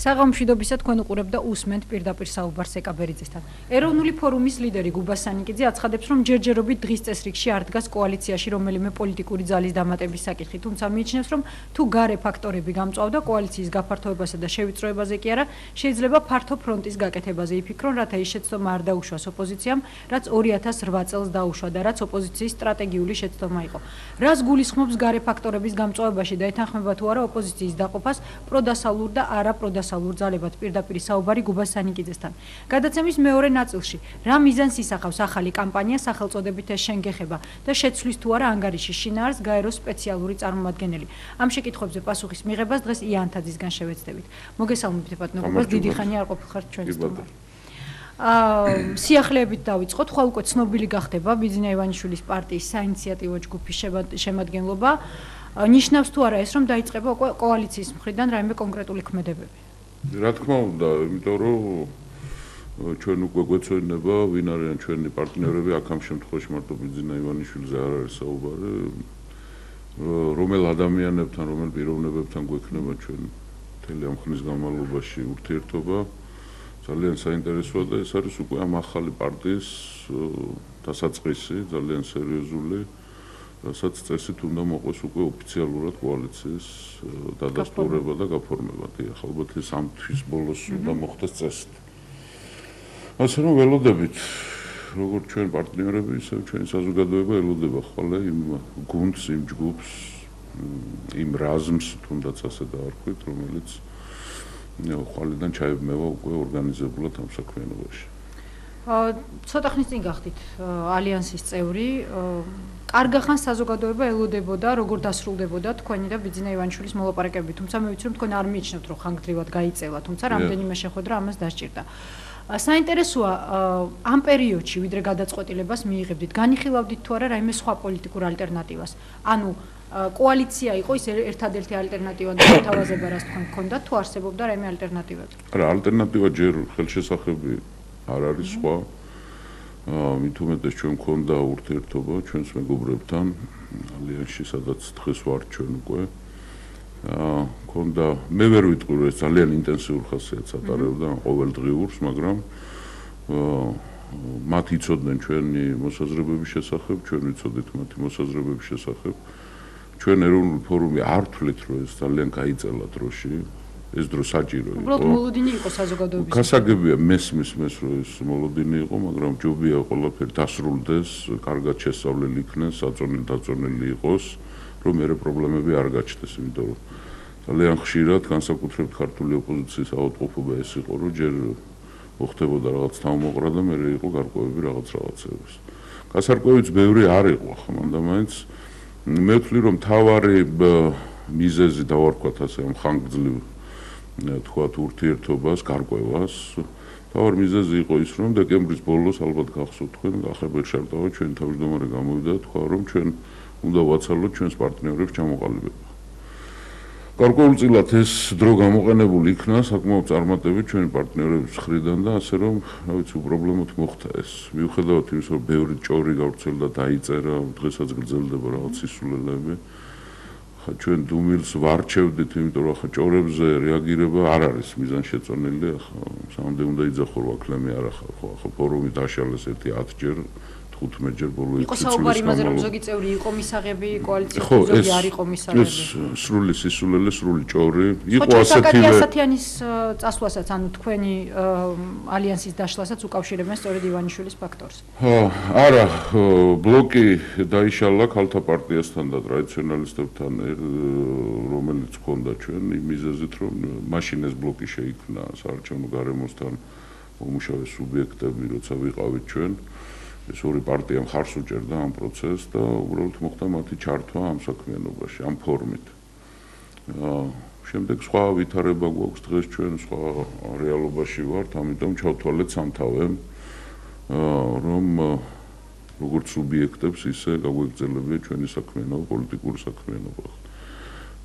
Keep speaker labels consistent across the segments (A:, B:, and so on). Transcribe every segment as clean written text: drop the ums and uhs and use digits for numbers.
A: საღამოშვიდობისა თქვენ უყურებთ და უსმენთ პირდაპირ საუბარს ეკაბერიძესთან. ეროვნული ფორუმის ლიდერი გუბას სანიკიძე აცხადებს, რომ ჯერჯერობით დღის წესრიგში არ დგას კოალიციაში რომელიმე პოლიტიკური ძალის დამატების საკითხი, თუმცა მიიჩნევს, რომ თუ გარე ფაქტორები გამწვავდა კოალიციის გაფართოებასა და შევიწროებაზე კი არა, შეიძლება ფართო ფრონტის გაკეთებაზე იფიქრონ, რათა ის შეცდომა არ დაუშვას ოპოზიციამ, რაც 2008 წელს დაუშვა და რაც ოპოზიციის სტრატეგიული შეცდომა იყო. რას გულისხმობს გარე ფაქტორების გამწვავებაში და ეთანხმება თუ არა ოპოზიციის დაყოფას პროდასალურ და არაპროდასალურ ძალებად პირდაპირ საუბარი გუბას სანიკიძესთან. გადაცემის მეორე ნაწილში რა მიზანს ისახავს ახალი კამპანია სახელწოდებით ეს შენ გეხება და შეცვლის თუ არა ანგარიშის შინაარსს გაეროს სპეციალური წარმომადგენელი. ამ შეკითხვებზე პასუხის მიღებას დღეს იან თაძისგან შევეცდებით. მოგესალმებით ბატონობას, დიდი ხანია არ ყოფილხართ ჩვენს სტუმრად. სიახლეებით დავიწყოთ, ხვალ უკვე ცნობილი გახდება ბიძინა ივანიშვილის პარტიის საინიციატივო ჯგუფის შემადგენლობა. ნიშნავს თუ არა ეს, რომ დაიწყება უკვე კოალიციის მხრიდან რაიმე კონკრეტული ქმედებები?
B: რა თქმა უნდა, იმიტომ რომ ჩვენ უკვე გვეცოდინება, ვინ არიან ჩვენი პარტნიორები, აქ ამ შემთხვევაში მარტო ბიძინა ივანიშვილზე არ არის საუბარი, რომელ ადამიანებთან, რომელ პიროვნებებთან გვექნება ჩვენ მთელი ამ ხნის განმავლობაში ურთიერთობა. ძალიან საინტერესოა და ეს არის უკვე ამ ახალი პარტიის დასაწყისი, ძალიან სერიოზული, რასაც წესით უნდა მოყვეს უკვე ოფიციალურად კოალიციის დადასტურება და გაფორმება. დიახ, ალბათ ეს ამ თვის ბოლოს უნდა მოხდეს წესით. ასე რომ ველოდებით, როგორც ჩვენ პარტნიორები, ისე ჩვენი საზოგადოება ელოდება ხვალე იმ გუნდს, იმ ჯგუფს, იმ რაზმს, თუნდაც ასე დავარქვით, რომელიც ხვალიდან ჩაებმევა უკვე ორგანიზებულად ამ საქმიანობაში.
A: ცოტა ხნის წინ გახდით ალიანსის წევრი. კარგა ხანს საზოგადოება ელოდებოდა, როგორ დასრულდებოდა თქვენი და ბიძინა ივანიშვილის მოლაპარაკებები, თუმცა მე ვიცი, რომ თქვენ არ მიიჩნევთ, რომ ხანგრძლივად გაიწელა, თუმცა რამდენიმე შეხვედრა ამას დასჭირდა. საინტერესოა, ამ პერიოდში, ვიდრე გადაწყვეტილებას მიიღებდით, განიხილავდით თუ არა რაიმე სხვა პოლიტიკურ ალტერნატივას? ანუ კოალიცია იყო ის ერთადერთი ალტერნატივა და თავაზება რაც თქვენ გქონდათ, თუ არსებობდა რაიმე ალტერნატივები?
B: არა, ალტერნატივა ჯერ ხელშესახები არ არის სხვა. მით უმეტეს ჩვენ გქონდა ურთიერთობა ჩვენს მეგობრებთან ალიანსში, სადაც დღეს ვართ ჩვენ უკვე. გქონდა, მე ვერ ვიტყვი, რომ ეს ძალიან ინტენსიურ ხასიათს ატარებდა ყოველდღიურს, მაგრამ მათ იცოდნენ ჩვენი მოსაზრებების შესახებ, ჩვენ ვიცოდით მათი მოსაზრებების შესახებ. ჩვენ ეროვნული ფორუმი არ ვთვლით, რომ ეს ძალიან გაიწელა დროში. ეს დრო საჭირო იყო.
A: უბრალოდ მოლოდინი იყო საზოგადოების.
B: გასაგებია მესმის, რომ ეს მოლოდინი იყო, მაგრამ ჯობია ყველაფერი დასრულდეს, კარგად შესწავლილი იქნეს, დაწონილი იყოს, რომ მერე პრობლემები არ გაჩნდეს, იმიტომ რომ ძალიან ხშირად განსაკუთრებით ქართული ოპოზიციის ავადმყოფობა ეს იყო, რომ ჯერ მოხდებოდა რაღაც თავმოყრა და მერე იყო გარკვევები რაღაცეების. გასარკვევიც ბევრი არ იყო, ხმანდა მაინც მე ვთვლი, რომ თავარი მიზეზი დავარქვათ ასე ამ ხანგრძლივ თქვათ ურთიერთობას, გარკვევას. თავარი მიზეზი იყო ის, რომ დეკემბრის ბოლოს ალბათ გახსოვთ თქვენ, ახალ შარტავა ჩვენი თავმჯდომარე გამოვიდა და თქვა, რომ ჩვენ უნდა ვაცალოთ ჩვენს პარტნიორებს ჩამოყალიბება. გარკვეულწილად ეს დრო გამოყენებული იქნა საკმაოდ წარმატებით ჩვენი პარტნიორების მხრიდან და ასე რომ, რა ვიცი, უპრობლემოდ მოხდა ეს. მიუხედავად იმისა, რომ ბევრი ჭორი გავრცელდა, დაიწერა, დღესაც გრძელდება რაღაც სისულელეები. ჩვენ დუმილს ვარჩევდით, იმიტომ რომ ახლა ჭორებზე რეაგირება არ არის მიზანშეწონილი, ახლა სამდე უნდა იძახო რა კლემი არ ახლა, ხო, ახლა ფორუმი დაშალეს ერთი 10 ჯერ 15 ჯერ ბოლო
A: იყო საუბარი იმაზე, რომ ზოგი წევრი იყო მისაღები კოალიციის, ზოგი არ იყო მისაღები.
B: ეს სრული სისულელე, სრული ჭორი, იყო
A: ასეთივე. ასათიანის წასვლასაც, ანუ თქვენი ალიანსის დაშლასაც უკავშირებენ სწორედ ივანიშვილის ფაქტორს.
B: არა, ბლოკი დაიშალა ქალთა პარტიასთან და ტრადიციონალისტებთან, რომელიც ჰქონდა ჩვენ იმ მიზეზით, რომ მაშინ ეს ბლოკი შეიქმნა საარჩევნო გარემოსთან მომუშავე სუბიექტები, როცა ვიყავით ჩვენ. ეს ორი პარტია მხარს უჭერდა ამ პროცესს და უბრალოდ მოხდა მათი ჩართვა ამ საქმიანობაში, ამ ფორმით. შემდეგ სხვა ვითარება გვაქვს დღეს ჩვენ სხვა რეალობაში ვართ, ამიტომ ჩავთვალეთ სამთავემ, რომ როგორც სუბიექტებს ისე გაგვეგრძელებია ჩვენი საქმიანობა, პოლიტიკური საქმიანობა.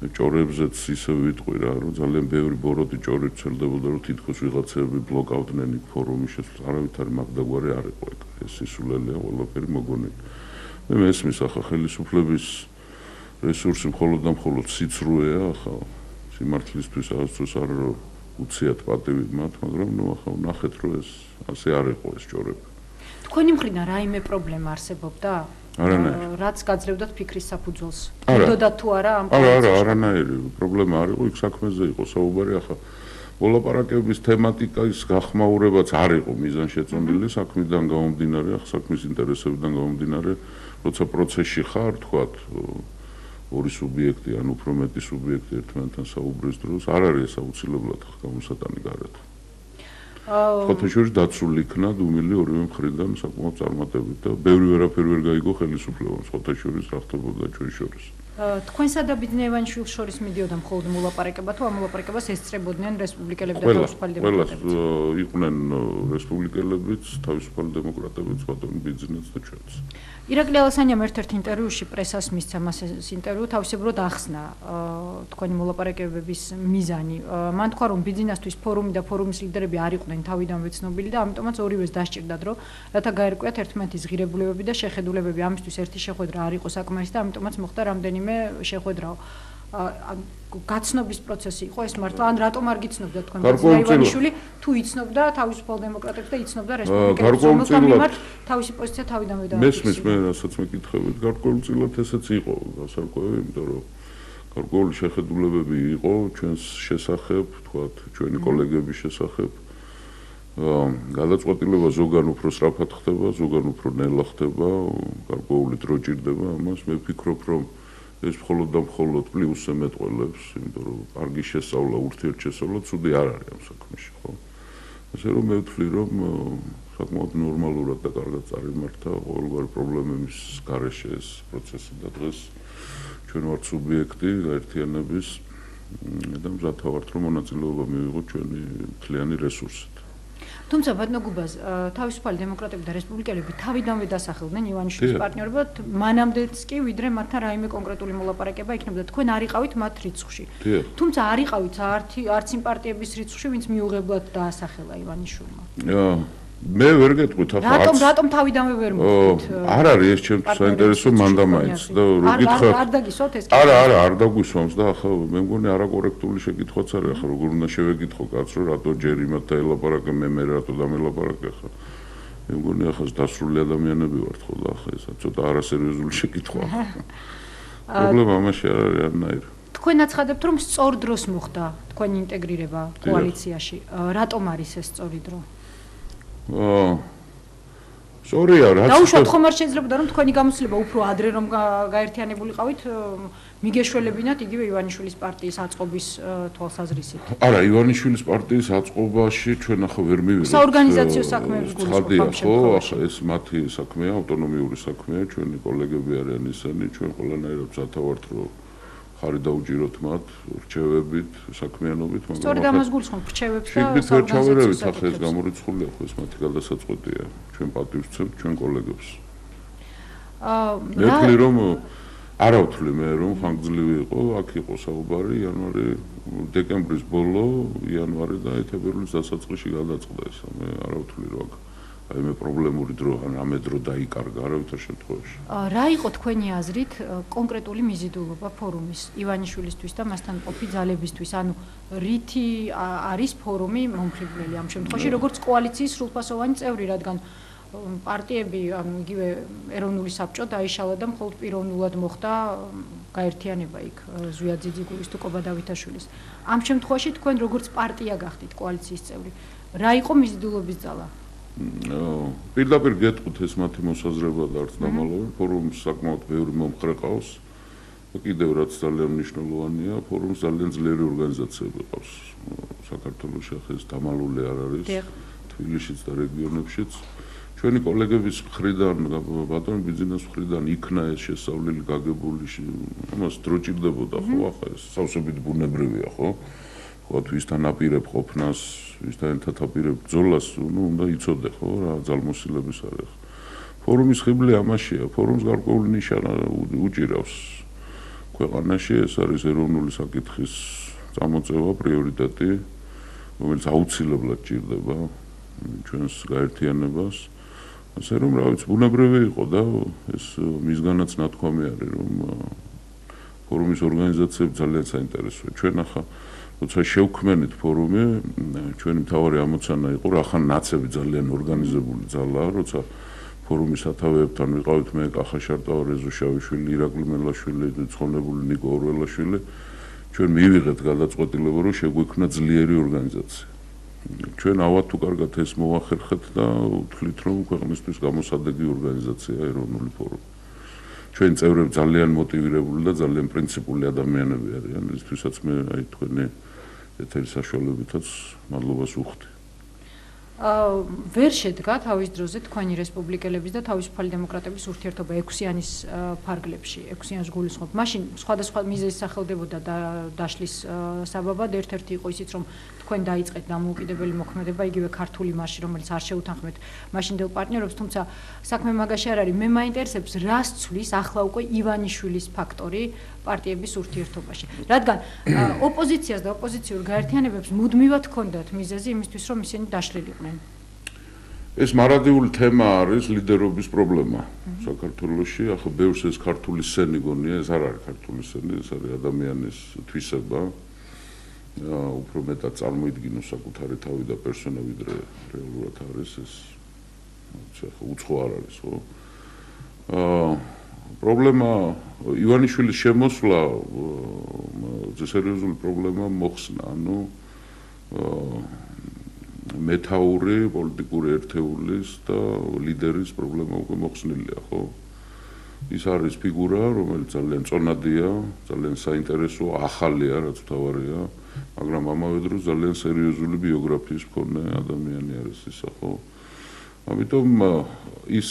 B: ჭორებზეც ისე ვიტყვი რა, რომ ძალიან ბევრი ბოროტი ჭორი ვრცელდებოდა, რომ თითქოს ვიღაცები ბლოკავდნენ იქ ფორუმის შესვლას, არავითარი მაგდაგვარი არ იყო ეგ. ეს სისულელეა ყველაფერი მოგონილი. მე მესმის ახლა ხელისუფლების რესურსი მხოლოდ და მხოლოდ სიცრუეა, ახლა სიმართლისთვის აღწევს არ უციათ პატივი მათ, მაგრამ ნუ ახლა ნახეთ რომ ეს ასე არ იყო ეს ჭორები.
A: თქვენი მხრიდან რაიმე პრობლემა არსებობდა?
B: არანაირი.
A: რაც გაძლევდათ ფიქრის საფუძველს. უდოდათ თუ არა ამ
B: არანაირი პრობლემა არ იყო, იქ საქმეზე იყო საუბარი, ახლა მოლაპარაკებების თემატიკის გახმაურებაც არ იყო მიზანშეწონილი საქმიდან გამომდინარე, ახლა საქმის ინტერესებიდან გამომდინარე, როცა პროცესში ხარ, თქვათ, ორი სუბიექტი ან უფრო მეტი სუბიექტი ერთმანეთთან საუბრის დროს არ არის აუცილებლად გამოსატანი გარეთ. ხოთაშორის დაცული იქნა დუმილი ორივე მხრიდან საკმაოდ წარმატებით და ბევრი ვერაფერი ვერ გაიგო ხელისუფლებამ ხოთაშორის რა ხდებოდა ჩვენ შორის.
A: თქვენსა და ბიძინა ივანიშვილის შორის მიდიოდა მხოლოდ მოლაპარაკება თუ ამ მოლაპარაკებას ესწრებოდნენ რესპუბლიკელები და თავისუფალი დემოკრატები?
B: ყველა იყვნენ რესპუბლიკელებიც, თავისუფალი დემოკრატებიც, ბატონი ბიძინაც და ჩვენც.
A: ირაკლი ალასანიამ ერთ-ერთ ინტერვიუში პრესას მისცა მას ეს ინტერვიუ თავისებურად ახსნა თქვენი მოლაპარაკებების მიზანი. მან თქვა რომ ბიძინასთვის ფორუმი და ფორუმის ლიდერები არ იყვნენ თავიდანვე ცნობილი და ამიტომაც ორივეს დასჭირდათ რომ რათა გაერკვიათ ერთმანეთის ღირებულებები და შეხედულებები. ამისთვის ერთი შეხვედრა არ იყო საკმარისი და ამიტომაც მოხდა რამდენიმე შეხვედრაო. გაცნობის პროცესი იყო ეს მართლა ან რატომ არ გიცნობდა თქვენ ბიძინა ივანიშვილი თუ იცნობდა თავისუფალ დემოკრატებს და იცნობდა რესპუბლიკელებს რომელთა მიმართ თავისი პოზიცია თავიდანვე დააფიქსირა.
B: მესმის მე რასაც მეკითხებით გარკვეულწილად ესეც იყო გასარკვევი, იმიტომ რომ გარკვეული შეხედულებები იყო ჩვენს შესახებ, თქვათ, ჩვენი კოლეგების შესახებ. გადაწყვეტილება ზოგან უფრო სწრაფად ხდება, ზოგან უფრო ნელა ხდება, გარკვეული დრო ჭირდება ამას. მე ვფიქრობ, რომ ეს მხოლოდ და მხოლოდ პლუსზე მეტყველებს, იმიტომ რომ კარგი შესწავლა, ურთიერთშესწავლა ცუდი არ არის ამ საქმეში, ხო? ასე რომ მე ვთვლი, რომ საკმაოდ ნორმალურად და კარგად წარიმართა ყოველგვარი პრობლემების გარეშე ეს პროცესი და დღეს ჩვენ ვართ სუბიექტი გაერთიანების და მზათა ვართ, რომ მონაწილეობა მივიღოთ ჩვენი მთლიანი რესურსით.
A: თუმცა ბატონო გუბაზ, თავისუფალი დემოკრატები და რესპუბლიკელები თავიდანვე დასახელდნენ ივანიშვილის პარტნიორებად, მანამდეც კი ვიდრე მათთან რაიმე კონკრეტული მოლაპარაკება იქნებოდა. თქვენ არ იყავით მათ რიცხვში. თუმცა არ იყავით არც იმ პარტიების რიცხვში, ვინც მიუღებლად დაასახელა ივანიშვილმა.
B: მე ვერ გეტყვით ახლა
A: რატომ თავიდანვე ვერ მოხდით?
B: არ არის ეს ჩემთვის საინტერესო მანდამაინც და რო გითხრათ
A: არ დაგისვათ ეს?
B: არა, არ დაგვისვამს და ახლა მე მგონი არაკორექტული შეკითხვაც არის ახლა როგორ უნდა შევეკითხო კაცს რომ რატო ჯერ იმათ დაელაპარაკე მე რატო დამელაპარაკე ახლა მე მგონი ახლა დასრული ადამიანები ვართ ხო და ახლა ეს ცოტა არასერიოზული შეკითხვაა. პრობლემა ამაში არ არის არანაირი.
A: თქვენ აცხადებთ რომ სწორ დროს მოხდა თქვენი ინტეგრირება კოალიციაში. რატომ არის ეს სწორი დრო?
B: სწორია, რაც
A: დაუშვათ ხომ არ შეიძლება რომ თქვენი გამოცდილება უფრო ადრე რომ გაერთიანებულიყავით მიგეშველებინათ იგივე ივანიშვილის პარტიის აწყობის თვალსაზრისით.
B: არა, ივანიშვილის პარტიის აწყობაში ჩვენ ახლა ვერ მივიღეთ.
A: საორგანიზაციო საქმეების გულისხმობ
B: ხო, ახლა ეს მათი საქმეა, ავტონომიური საქმეა, ჩვენი კოლეგები არიან ისინი, ჩვენ ყველანაირად მზათა ვართ რომ ხარი დაუჭიროთ მათ რჩევებით, საქმიანობით, მაგრამ
A: სწორედ ამას გულისხმობ რჩევებს და
B: საორგანიზაციო საქმეებს. ახლა ეს გამორიცხულია, ხო ეს მათი გადასაწყვეტია, ჩვენ პატივს ვცემთ ჩვენ კოლეგებს. მე ვთვლი რომ არა ვთვლი მე რომ ხანგრძლივი იყო, აქ იყო საუბარი იანვარი, დეკემბრის ბოლო, იანვარი და თებერვლის დასაწყისში გადაწყდა ეს. მე არა ვთვლი რომ აქ აი მე პრობლემური დრო ან ამე დრო დაიკარგა არავითარ შემთხვევაში.
A: რა იყო თქვენი აზრით კონკრეტული მიზიდულობა ფორუმის ივანიშვილისთვის და მასთან მყოფი ძალებისთვის? ანუ რითი არის ფორუმი მომხიბვლელი ამ შემთხვევაში, როგორც კოალიციის სრულფასოვანი წევრი, რადგან პარტიები, ანუ იგივე ეროვნული საბჭო დაიშალა და მხოლოდ პიროვნულად მოხდა გაერთიანება იქ ზვია ძიძიგულის თუ კობა დავითაშვილის. ამ შემთხვევაში თქვენ როგორც პარტია გახდით კოალიციის წევრი, რა იყო მიზიდულობის ძალა?
B: პირდაპირ გეტყვით ეს მათი მოსაზრება და არც დამალავი, ფორუმს საკმაოდ ბევრი მომხრე ყავს და კიდევ რაც ძალიან მნიშვნელოვანია, ფორუმს ძალიან ძლიერი ორგანიზაციები ყავს საქართველოში, ახლა ეს დამალული არ არის თბილისშიც და რეგიონებშიც. ჩვენი კოლეგების მხრიდან, ბატონ ბიძინას მხრიდან იქნა ეს შესწავლილი გაგებული, ამას დრო ჭირდებოდა ხო, ახლა ეს სავსებით ბუნებრივია ხო? ვთქვათ, ვისთან აპირებ ყოფნას, ვისთან ერთად აპირებ ბრძოლას, უნდა იცოდე ხო რა ძალმოსილების არის. ფორუმის ხიბლი ამაშია, ფორუმს გარკვეული ნიშა უჭირავს ქვეყანაში, ეს არის ეროვნული საკითხის წამოწევა, პრიორიტეტი, რომელიც აუცილებლად ჭირდება ჩვენს გაერთიანებას. ასე რომ რა ვიცი, ბუნებრივი იყო და ეს მისგანაც ნათქვამი არის, რომ ფორუმის ორგანიზაციები ძალიან საინტერესოა. ჩვენ ახლა როცა შევქმენით ფორუმი, ჩვენი მთავარი ამოცანა იყო, რახან ნაცები ძალიან ორგანიზებული ძალაა, როცა ფორუმის სათავეებთან ვიყავით მე, კახა შარტავა, რეზო შავიშვილი, ირაკლი მელაშვილი, ცხონებული ნიკო ორველაშვილი, ჩვენ მივიღეთ გადაწყვეტილება, რომ შეგვექმნა ძლიერი ორგანიზაცია. ჩვენ ავად თუ კარგად ეს მოვახერხეთ და ვთვლით, რომ ქვეყნისთვის გამოსადეგი ორგანიზაციაა ეროვნული ფორუმი. ჩვენ წევრები ძალიან მოტივირებული და ძალიან პრინციპული ადამიანები არიან, ისთვისაც მე აი თქვენი ეთერის საშუალებითაც მადლობას ვუხდი.
A: ვერ შედგა თავის დროზე თქვენი რესპუბლიკელების და თავისუფალი დემოკრატების ურთიერთობა 6-იანის ფარგლებში, 6-იანს გულისხმობ. მაშინ სხვადასხვა მიზეზი სახელდებოდა და დაშლის საბაბად ერთ-ერთი იყო ისიც, რომ თქვენ დაიწყეთ დამოუკიდებელი მოქმედება იგივე ქართული მარში, რომელიც არ შეუთანხმეთ მაშინდელ პარტნიორებს, თუმცა საქმე მაგაში არ არის. მე მაინტერესებს, რას ცვლის ახლა უკვე ივანიშვილის ფაქტორი პარტიების ურთიერთობაში. რადგან ოპოზიციას და ოპოზიციურ გაერთიანებებს მუდმივად ჰქონდათ მიზეზი იმისთვის, რომ ისინი დაშლილიყვნენ.
B: ეს მარადიული თემა არის ლიდერობის პრობლემა საქართველოში. ახლა ბევრს ეს ქართული სენი გონია, ეს არ არის ქართული სენი, ეს არის ადამიანის თვისება. უფრო მეტად წარმოიდგინოს საკუთარი თავი და პერსონა ვიდრე რეალურად არის ეს. ახლა უცხო არ არის, ხო? პრობლემა ივანიშვილის შემოსვლა სერიოზული პრობლემა მოხსნა, ანუ მეთაური პოლიტიკური ერთეულის და ლიდერის პრობლემა უკვე მოხსნილია, ხო? ის არის ფიგურა, რომელიც ძალიან წონადია, ძალიან საინტერესოა, ახალია, რაც თავარია, მაგრამ ამავე დროს ძალიან სერიოზული ბიოგრაფიის მქონე ადამიანი არის ისა, ხო? ამიტომ ის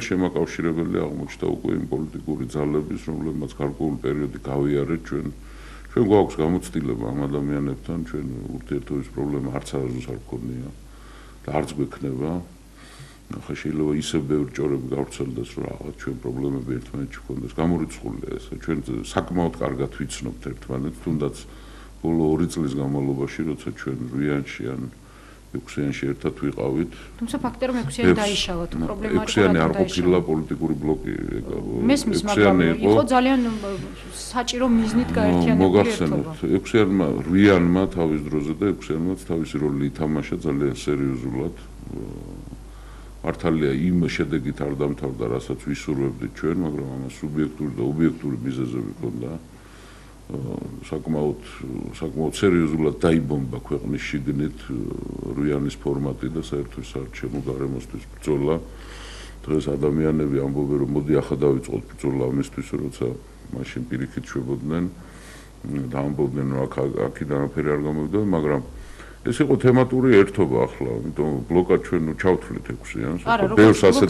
B: შემაკავშირებელი აღმოჩნდა უკვე იმ პოლიტიკური ძალების, რომლებმაც გარკვეული პერიოდი გავიარეთ ჩვენ გვაქვს გამოცდილება ამ ადამიანებთან, ჩვენ ურთიერთობის პრობლემა არც არასდროს არ გქონია და არც გვექნება. ახლა შეიძლება ისე ბევრი ჭორები გავრცელდეს, რომ რაღაც ჩვენ პრობლემები ერთმანეთში გქონდეს. გამორიცხულია ეს. ჩვენ საკმაოდ კარგად ვიცნობთ ერთმანეთს, თუნდაც ბოლო 2 წლის განმავლობაში, როცა ჩვენ რვიანში ან 6-იანში ერთად ვიყავით.
A: თუმცა ფაქტია, რომ 6-იანი დაიშალა, თუ პრობლემა არის,
B: 6-იანი არ ყოფილა პოლიტიკური ბლოკი,
A: მესმის, მაგრამ იყო ძალიან საჭირო მიზნით გაერთიანებული ერთობა.
B: 6-იანმა, 8-იანმა თავის დროზე და 6-იანმაც თავისი როლი ითამაშა ძალიან სერიოზულად. მართალია იმ შედეგით არ დამთავრდა, რასაც ვისურვებდით ჩვენ, მაგრამ ამას სუბიექტური და ობიექტური მიზეზები ჰქონდა. საკმაოდ სერიოზულად დაიბომბა ქვეყნის შიგნით 8-იანის ფორმატი და საერთო საარჩევნო გარემოსთვის ბრძოლა. დღეს ადამიანები ამბობენ, რომ მოდი ახლა დავიწყოთ ბრძოლა ამისთვის, როცა მაშინ პირიქით შვებოდნენ და ამბობდნენ, რომ აქედან არაფერი არ გამოვიდა, მაგრამ ეს იყო თემატური ერთობა ახლა, იმიტომ ბლოკად ჩვენ ჩავთვლით 6-იანს. ბევრს ასე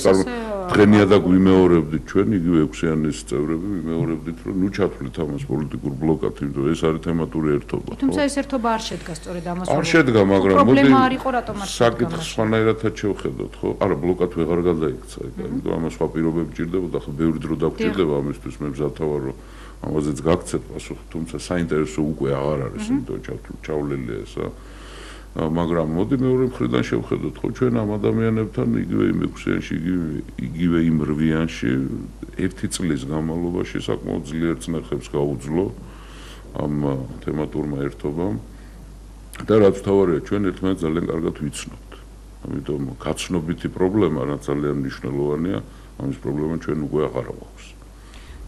B: დღენიადაგ ვიმეორებდით ჩვენ, იგივე 6-იანის წევრები ვიმეორებდით, რომ ჩავთვლით ამას პოლიტიკურ ბლოკად, იმიტომ ეს არის თემატური ერთობა.
A: თუმცა ეს ერთობა არ შედგა სწორედ ამას.
B: არ შედგა, მაგრამ
A: პრობლემა არ იყო, რატომ არ შედგა?
B: საკითხს სხვანაირადაც შევხედოთ, ხო? არა, ბლოკად ვეღარ გადაიქცა, იმიტომ ამას სხვა პირობები ჭირდებოდა, ხო, ბევრი დრო დაგჭირდება ამისთვის, მე მზათა ვარ, რომ ამაზეც გაგცეთ პასუხი, თუმცა საინტერესო უკვე აღარ არის, იმიტომ ჩავლილია ესა. მაგრამ მოდი მეორე მხრიდან შევხედოთ, ხო, ჩვენ ამ ადამიანებთან იგივე იმ 6-იანში, იგივე იმ 8-იანში 1 წლის განმავლობაში საკმაოდ ძლიერ წნეხებს გაუძლო ამ თემატურმა ერთობამ და რაც თავარია, ჩვენ ერთმანეთს ძალიან კარგად ვიცნობთ. ამიტომ გაცნობითი პრობლემა, რაც ძალიან მნიშვნელოვანია, ამის პრობლემა ჩვენ უკვე აღარ გვაქვს.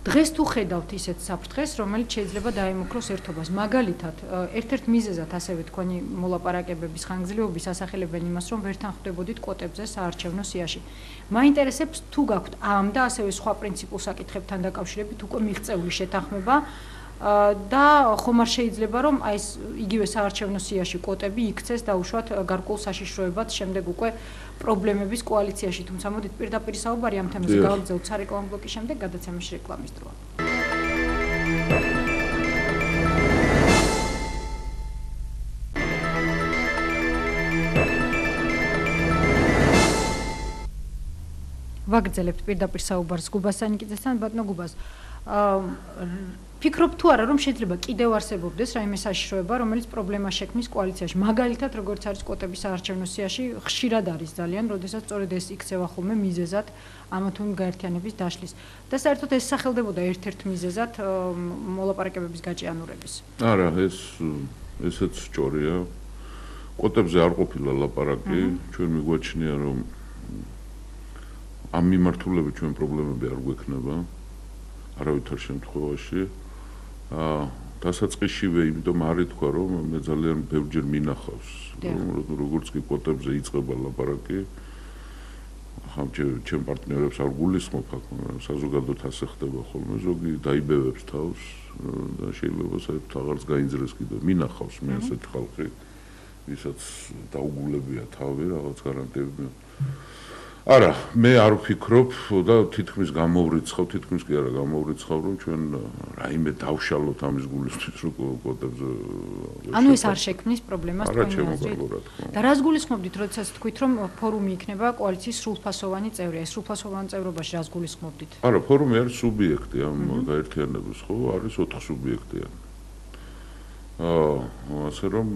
A: დღეს თუ ხედავთ ისეთ საფრთხეს, რომელიც შეიძლება დაემუქროს ერთობას. მაგალითად, ერთ-ერთ მიზეზად ასევე თქვენი მოლაპარაკებების ხანგრძლივობის ასახელებენ იმას, რომ ვერ თანხმდებოდით კვოტებზე საარჩევნო სიაში. მაინტერესებს თუ გაქვთ ამ და ასევე სხვა პრინციპულ საკითხებთან დაკავშირებით უკვე მიღწეული შეთანხმება და ხომ არ შეიძლება რომ აი ეს იგივე საარჩევნო სიაში კვოტები იქცეს და უშუალოდ გარკვეულ საშიშროებად შემდეგ უკვე პრობლემების კოალიციაში, თუმცა მოდით პირდაპირ საუბარი ამ თემაზე გავაგზავნოთ სარეკლამო ბლოკის შემდეგ გადაცემაში რეკლამის დროა. ვაგრძელებთ პირდაპირ საუბარს გუბას სანიკიძესთან, ბატონო გუბას. ფიქრობ თუ არა რომ შეიძლება კიდევ არსებობდეს რაიმე საშიშროება, რომელიც პრობლემას შექმნის კოალიციაში. მაგალითად, როგორც არის კვოტების საარჩევნო სიაში, ხშირად არის ძალიან, როდესაც სწორედ ეს იქცევა ხოლმე მიზეზად ამა თუ იმ გაერთიანების დაშლის. და საერთოდ ეს სახელდებოდა ერთ-ერთ მიზეზად მოლაპარაკებების გაჭიანურების.
B: არა, ესეც სწორია. კვოტებზე არ ყოფილა ლაპარაკი, ჩვენ მიგვაჩნია რომ ამ მიმართულებით ჩვენ პრობლემები არ გვექნება არავითარ შემთხვევაში. დასაწყისშივე იმიტომ არ ითქვა რომ მე ძალიან ბევრჯერ მინახავს როგორც კი კვოტებზე იწყება ლაპარაკი ახლა ჩემ პარტნიორებს არ გულისხმობ აქ საზოგადოებრივ ასე ხდება ხოლმე ზოგი დაიბევებს თავს და შეიძლება საერთოდ აღარც გაინძრეს კიდევ მინახავს მე ასეთი ხალხი ვისაც დაუგულებია თავი რაღაც გარანტიები არა, მე არ ვფიქრობ და თითქმის გამოვრიცხავ, თითქმის კი არა გამოვრიცხავ, რომ ჩვენ რაიმე დავშალოთ ამის გულისთვის, რომ კვოტებზე.
A: ანუ ეს არ შექმნის პრობლემას თქვენი აზრით. და რას გულისხმობდით, როდესაც თქვით, რომ ფორუმი იქნება კოალიციის სრულფასოვანი წევრი? ეს სრულფასოვან წევრობაში რას გულისხმობდით?
B: არა, ფორუმი არის სუბიექტი ამ გაერთიანების, ხო? არის 4 სუბიექტიანი. ასე რომ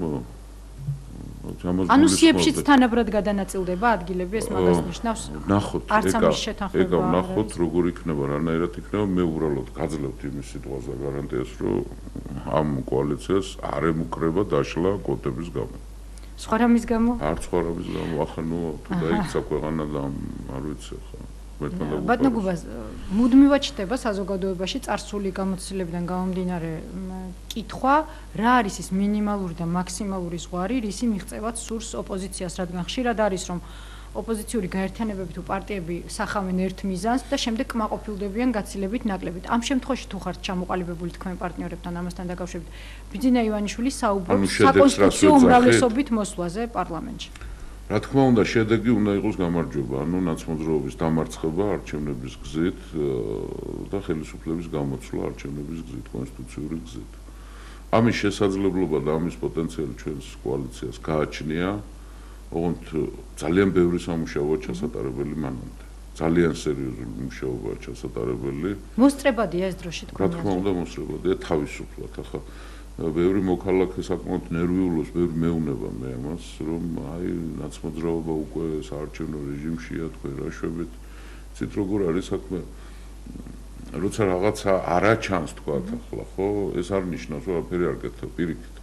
A: ანუ სიებშიც თანაბრად გადანაწილდება ადგილები ეს მაგას ნიშნავს
B: ნახოთ
A: არც ამის შეთანხმება
B: ეგ ნახოთ როგორ იქნება რანაირად იქნება მე უბრალოდ გაძლევთ იმის სიტყვაზე გარანტიას რომ ამ კოალიციას არ ემუქრება დაშლა კვოტების გამო
A: სხვა რამის გამო
B: არ სხვა რამის გამო ახლა ნუ თუ დაიქცა ქვეყანა და არ ვიცი ხო
A: ბატონო გუბას მუდმივად ჩდება საზოგადოებაში წარსული გამოცდილებიდან გამომდინარე კითხვა რა არის ის მინიმალური და მაქსიმალური ზღვარი რისი მიღწევაც სურს ოპოზიციას რადგან ხშირად არის რომ ოპოზიციური გაერთიანებები თუ პარტიები სახავენ ერთ მიზანს და შემდეგ კმაყოფილდებიან გაცილებით ნაკლებით ამ შემთხვევაში თუ ხართ ჩამოყალიბებული თქვენ პარტნიორებთან ამასთან დაკავშირებით ბიძინა ივანიშვილი საუბრობს საკონსტიტუციო უმრავლესობით მოსვლაზე პარლამენტში
B: რა თქმა უნდა, შედეგი უნდა იყოს გამარჯვება, ანუ ნაცმოძრაობის დამარცხება არჩევნების გზით და ხელისუფლების გამოცვლა არჩევნების გზით, კონსტიტუციური გზით. ამის შესაძლებლობა და ამის პოტენციალი ჩვენს კოალიციას გააჩნია, ოღონდ ძალიან ბევრი სამუშაოა ჩასატარებელი მანამდე. ძალიან სერიოზული მუშაობაა ჩასატარებელი.
A: მოსწრებადია ეს დროში თქვენ.
B: რა თქმა უნდა, მოსწრებადია თავისუფლად, ახლა ბევრი მოქალაქე საკმაოდ ნერვიულობს, ბევრი მეუნება მე ამას, რომ აი ნაცმოძრაობა უკვე საარჩევნო რეჟიმშია, თქვენ რა შვებით. ცით როგორ არის საქმე? როცა რაღაცა არა ჩანს თქვა ახლა, ხო? ეს არ ნიშნავს, რომ აფერი არ კეთდება, პირიქით.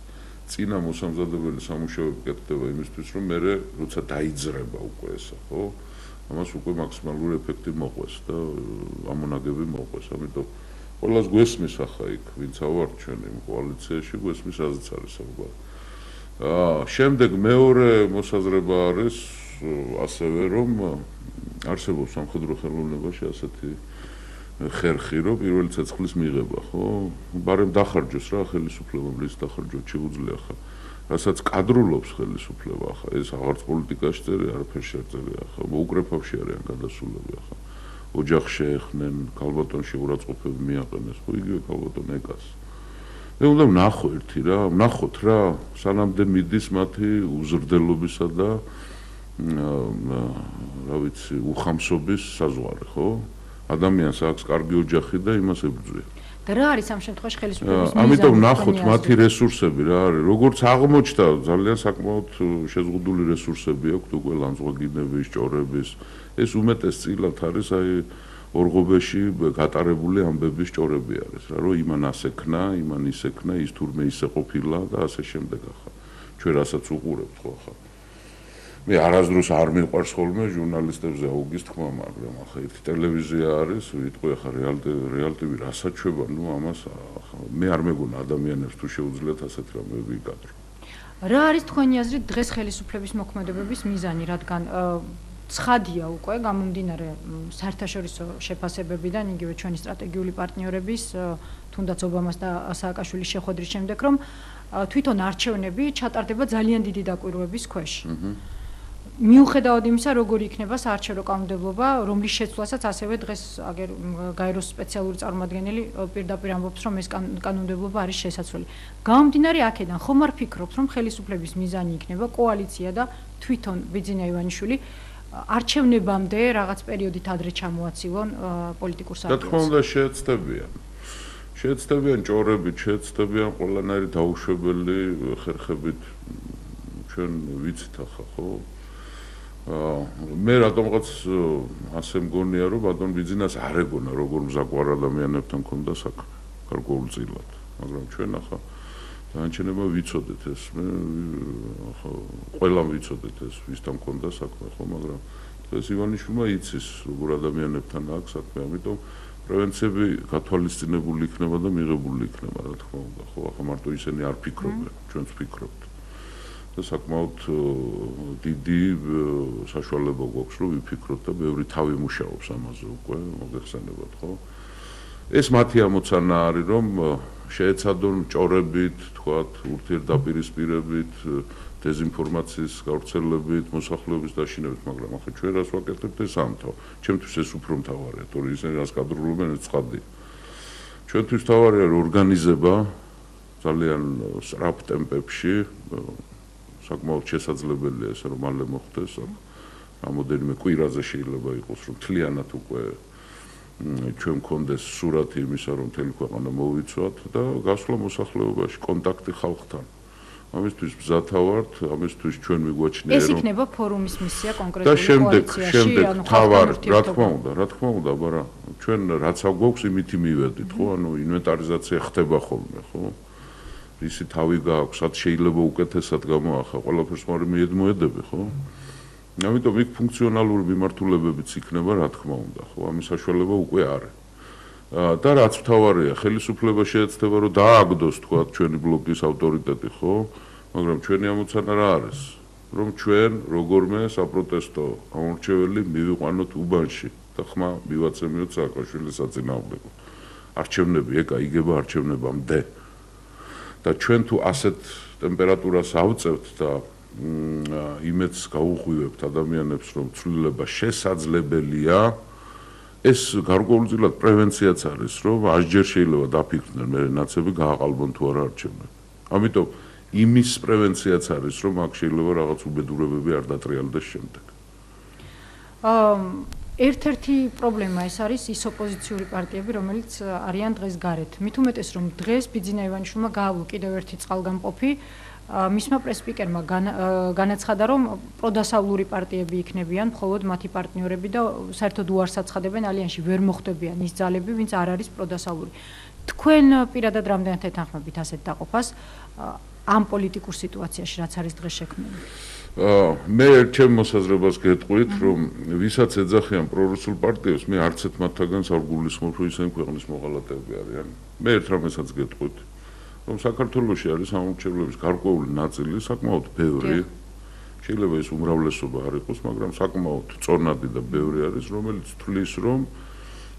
B: წინა მოსამზადებელი სამუშაოები კეთდება იმისთვის, რომ მე როცა დაიძრება უკვე ესა, ხო? ამას უკვე მაქსიმალური ეფექტი მოყვეს და ამონაგები მოყვეს, ამიტომ ყველას გვესმის ახლა იქ, ვინც ავართ ჩვენ იმ კოალიციაში, გვესმის რაზეც არის საუბარი. შემდეგ მეორე მოსაზრება არის ასევე რომ არსებობს სამხედრო ხელოვნებაში ასეთი ხერხი, რომ პირველი ცეცხლის მიღება, ხო? ბარემ დახარჯოს რა ხელისუფლება, მის დახარჯვა შეუძლია ხა. რასაც კადრულობს ხელისუფლება ახლა, ეს აღარც პოლიტიკაში წერია, არაფერში არ წერია ახლა, მოუკრეფავში არიან გადასულები ახლა. ოჯახს შეეხნენ, ქალბატონში ურაცხყოფები მიაყენეს, ხო იგივე ქალბატონ ეკას. მე უნდა ვნახო ერთი რა, ვნახოთ რა, სანამდე მიდის მათი უზრდელობისა და რა ვიცი, უხამსობის საზღვარი, ხო? ადამიანს აქვს კარგი ოჯახი და იმას ებრძვია.
A: და რა არის ამ შემთხვევაში ხელისუფლების მიზანი?
B: ამიტომ ვნახოთ მათი რესურსები რა არის, როგორც აღმოჩნდა, ძალიან საკმაოდ შეზღუდული რესურსები აქვთ უკვე ლანძღვაგინების, ჭორების ეს უმეტესწილად არის აი ორღობეში გატარებული ამბების ჭორები არის რა რომ იმან ასექნა, იმან ისექნა, ის თურმე ისე ყოფილა და ასე შემდეგ ახლა ჩვენ რასაც უყურებთ ხო ახლა მე არასდროს არ მიყვარს ხოლმე ჟურნალისტებზე აუგის თქმა მაგრამ ახლა ერთი ტელევიზია არის ვიტყვი ახლა რეალტივი რასაჩვევა ნუ ამას მე არ მეგონა ადამიანებს თუ შეუძლიათ ასეთ რამეები იკადრო
A: რა არის თქვენი აზრით დღეს ხელისუფლების მოქმედებების მიზანი რადგან ცხადია უკვე გამომდინარე საერთაშორისო შეფასებებიდან იგივე ჩვენი სტრატეგიული პარტნიორების თუნდაც ობამას და სააკაშვილის შეხვედრის შემდეგ რომ თვითონ არჩევნები ჩატარდება ძალიან დიდი დაკვირვების ქვეშ. მიუხედავად იმისა, როგორი იქნება საარჩევნო კანონმდებლობა, რომლის შეცვლასაც ასევე დღეს აგერ გაეროს სპეციალური წარმომადგენელი პირდაპირ ამბობს, რომ ეს კანონმდებლობა არის შესაძლებელი. გამომდინარე აქედან, ხომ არ ფიქრობთ, რომ ხელისუფლების მიზანი იქნება კოალიცია და თვითონ ბიძინა ივანიშვილი არჩევნებამდე რაღაც პერიოდით ადრე ჩამოაცილონ პოლიტიკურ საქმეს.
B: რა თქმა უნდა შეეცდებიან. შეეცდებიან ჭორებით, შეეცდებიან ყველანაირი დაუშვებელი ხერხებით ჩვენ ვიცით ახლა, ხო? მე რატომღაც ასე მგონია, რომ ბატონ ბიძინას არ ეგონა, როგორ მზაკვარ ადამიანებთან ქონდა საქმე, გარკვეულწილად, მაგრამ ჩვენ ახლა დანარჩენებმა ვიცოდეთ ეს, მე ახლა ყველამ ვიცოდეთ ეს, ვისთან ქონდა საქმე, ხო, მაგრამ ეს ივანიშვილმა იცის, როგორ ადამიანებთან აქვს საქმე, ამიტომ პრევენციები გათვალისწინებული იქნება და მიღებული იქნება, რა თქმა უნდა, ხო, ახლა მარტო ისინი არ ფიქრობენ, ჩვენც ვფიქრობთ. და საკმაოდ დიდი საშუალება გვაქვს, რომ ვიფიქროთ და ბევრი თავი მუშაობს ამაზე უკვე, მოგეხსენებათ, ხო? ეს მათი ამოცანა არის, რომ შეეცადონ ჭორებით, თქვათ, ურთიერთდაპირისპირებით, დეზინფორმაციის გავრცელებით, მოსახლეობის დაშინებით, მაგრამ ახლა ჩვენ რას ვაკეთებთ ეს ამთავ. ჩემთვის ეს უფრო მთავარია, თორე ისინი რას გადრულობენ, ეს ცხადია. ჩვენთვის მთავარია ორგანიზება ძალიან სწრაფ ტემპებში, საკმაოდ შესაძლებელია ეს რომ მალე მოხდეს, რამოდენიმე კვირაზე შეიძლება იყოს, რომ მთლიანად უკვე ჩვენ მქონდეს სურათი იმისა, რომ მთელი ქვეყანა მოვიცვათ და გასვლა მოსახლეობაში, კონტაქტი ხალხთან. ამისთვის მზათა ვართ, ამისთვის ჩვენ მიგვაჩნია
A: ეს იქნება ფორუმის მისია კონკრეტული კოალიციაში,
B: ანუ თავარი, რა თქმა უნდა, აბარა ჩვენ რაც აგვაქვს, იმით მივედით, ხო? ანუ ინვენტარიზაცია ხდება ხოლმე, ხო? ისი თავი გააქვს, სად შეიძლება უკეთესად გამოახლა, ყველაფერს მორი მიედმოედები, ხო? ამიტომ იქ ფუნქციონალური მიმართულებებიც იქნება, რა თქმა უნდა, ხო? ამის საშუალება უკვე არის. და რაც მთავარია, ხელისუფლება შეეცდება, რომ დააგდოს, თქვა, ჩვენი ბლოკის ავტორიტეტი, ხო? მაგრამ ჩვენი ამოცანა რა არის? რომ ჩვენ როგორმე საპროტესტო გამორჩეველი მივიყვანოთ უბანში და ხმა მივაცემიოთ სააკაშვილის საწინააღმდეგო. არჩევნები ეკა იგება არჩევნებამდე. და ჩვენ თუ ასეთ ტემპერატურას ავწევთ და იმედს გაუღვივებთ ადამიანებს, რომ ცვლილება შესაძლებელია, ეს გარკვეულწილად პრევენციაც არის, რომ ასჯერ შეიძლება დაფიქრდნენ მე ნაცები გააყალბონ თუ არა არჩევნები. ამიტომ იმის პრევენციაც არის, რომ აქ შეიძლება რაღაც უბედურებები არ დატრიალდეს შემდეგ.
A: ერთ-ერთი პრობლემა ეს არის ის ოპოზიციური პარტიები, რომელიც არიან დღეს გარეთ. მით უმეტეს, რომ დღეს ბიძინა ივანიშვილმა გაავლო კიდევ ერთი წყალგამყოფი, მისმა პრეს-სპიკერმა განაცხადა, რომ პროდასავლური პარტიები იქნებიან, მხოლოდ მათი პარტნიორები და საერთოდ უარს აცხადებენ, ალიანსში ვერ მოხვდებიან ის ძალები, ვინც არ არის პროდასავლური. თქვენ პირადად რამდენად ეთანხმებით ასეთ დაყოფას ამ პოლიტიკურ სიტუაციაში, რაც არის დღეს შექმნილი?
B: მე ჩემ მოსაზრებას გეტყვით, რომ ვისაც ეძახიან პრორუსულ პარტიებს, მე არც ერთ მათთაგან არ გულისხმობ, რომ ისინი ქვეყნის მოღალატეები არიან. მე ერთ რამესაც გეტყვით, რომ საქართველოში არის სამომრჩევლების გარკვეული ნაწილი, საკმაოდ ბევრი, შეიძლება ეს უმრავლესობა არ იყოს, მაგრამ საკმაოდ წონადი და ბევრი არის, რომელიც თვლის, რომ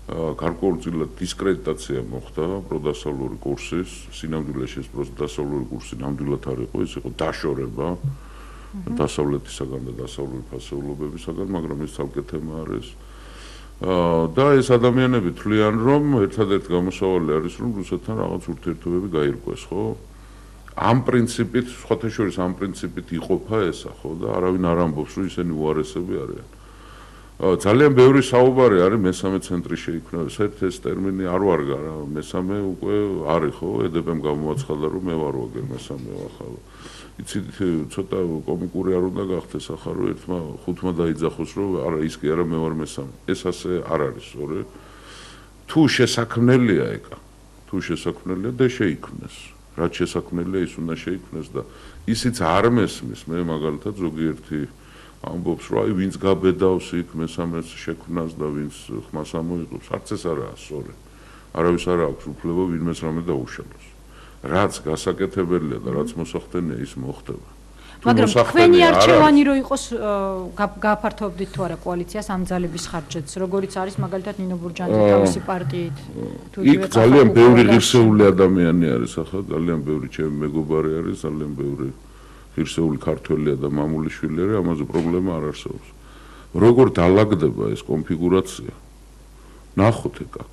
B: გარკვეულწილად დისკრედიტაცია მოხდა პროდასავლური კურსის, სინამდვილეში ეს პროდასავლური კურსი ნამდვილად არ იყო, ეს იყო დაშორება დასავლეთისაგან და დასავლური ფასეულობებისაგან, მაგრამ ეს ცალკე თემა არის. და ეს ადამიანები თვლიან, რომ ერთადერთი გამოსავალი არის, რომ რუსეთთან რაღაც ურთიერთობები გაირკვეს, ხო? ამ პრინციპით, სხვათა შორის ამ პრინციპით იყოფა ესა, ხო? და არავინ არ ამბობს, რომ ისინი უარესები არიან. ძალიან ბევრი საუბარი არის მესამე ცენტრი შეიქმნა. ეს ტერმინი არ ვარგა რა, მესამე უკვე არის, ხო? ედეპემ გამოაცხადა, რომ მე ვარ ვაგერ მესამე ახალ. იცით, ცოტა კომიკური არ უნდა გახდეს ახლა, რომ ერთმა ხუთმა დაიძახოს, რომ არა, ის კი არა, მე ვარ მესამე. ეს ასე არ არის, სწორედ. თუ შესაქმნელია ეკა, თუ შესაქმნელია და შეიქმნეს. რაც შესაქმნელია, ის უნდა შეიქმნეს და ისიც არ მესმის, მე მაგალითად ზოგიერთი ამბობს, რომ აი ვინც გაბედავს იქ მესამეს შექმნას და ვინც ხმას ამოიღებს, არც ეს არაა სწორედ. არავის არ აქვს უფლება ვინმეს რამე დაუშალოს. რაც გასაკეთებელია და რაც მოსახდენია, ის მოხდება.
A: მაგრამ თქვენი არჩევანი რო იყოს გააფართოვებდით თუ არა კოალიციას ამ ძალების ხარჯეთს, როგორიც არის მაგალითად ნინო ბურჯანძე თავისი პარტიით.
B: იქ ძალიან ბევრი ღირსეული ადამიანი არის, ახლა ძალიან ბევრი ჩემი მეგობარი არის, ძალიან ბევრი ღირსეული ქართველია და მამულიშვილი არის, ამაზე პრობლემა არ არსებობს. როგორ დაალაგდება ეს კონფიგურაცია? ნახოთ ეკა.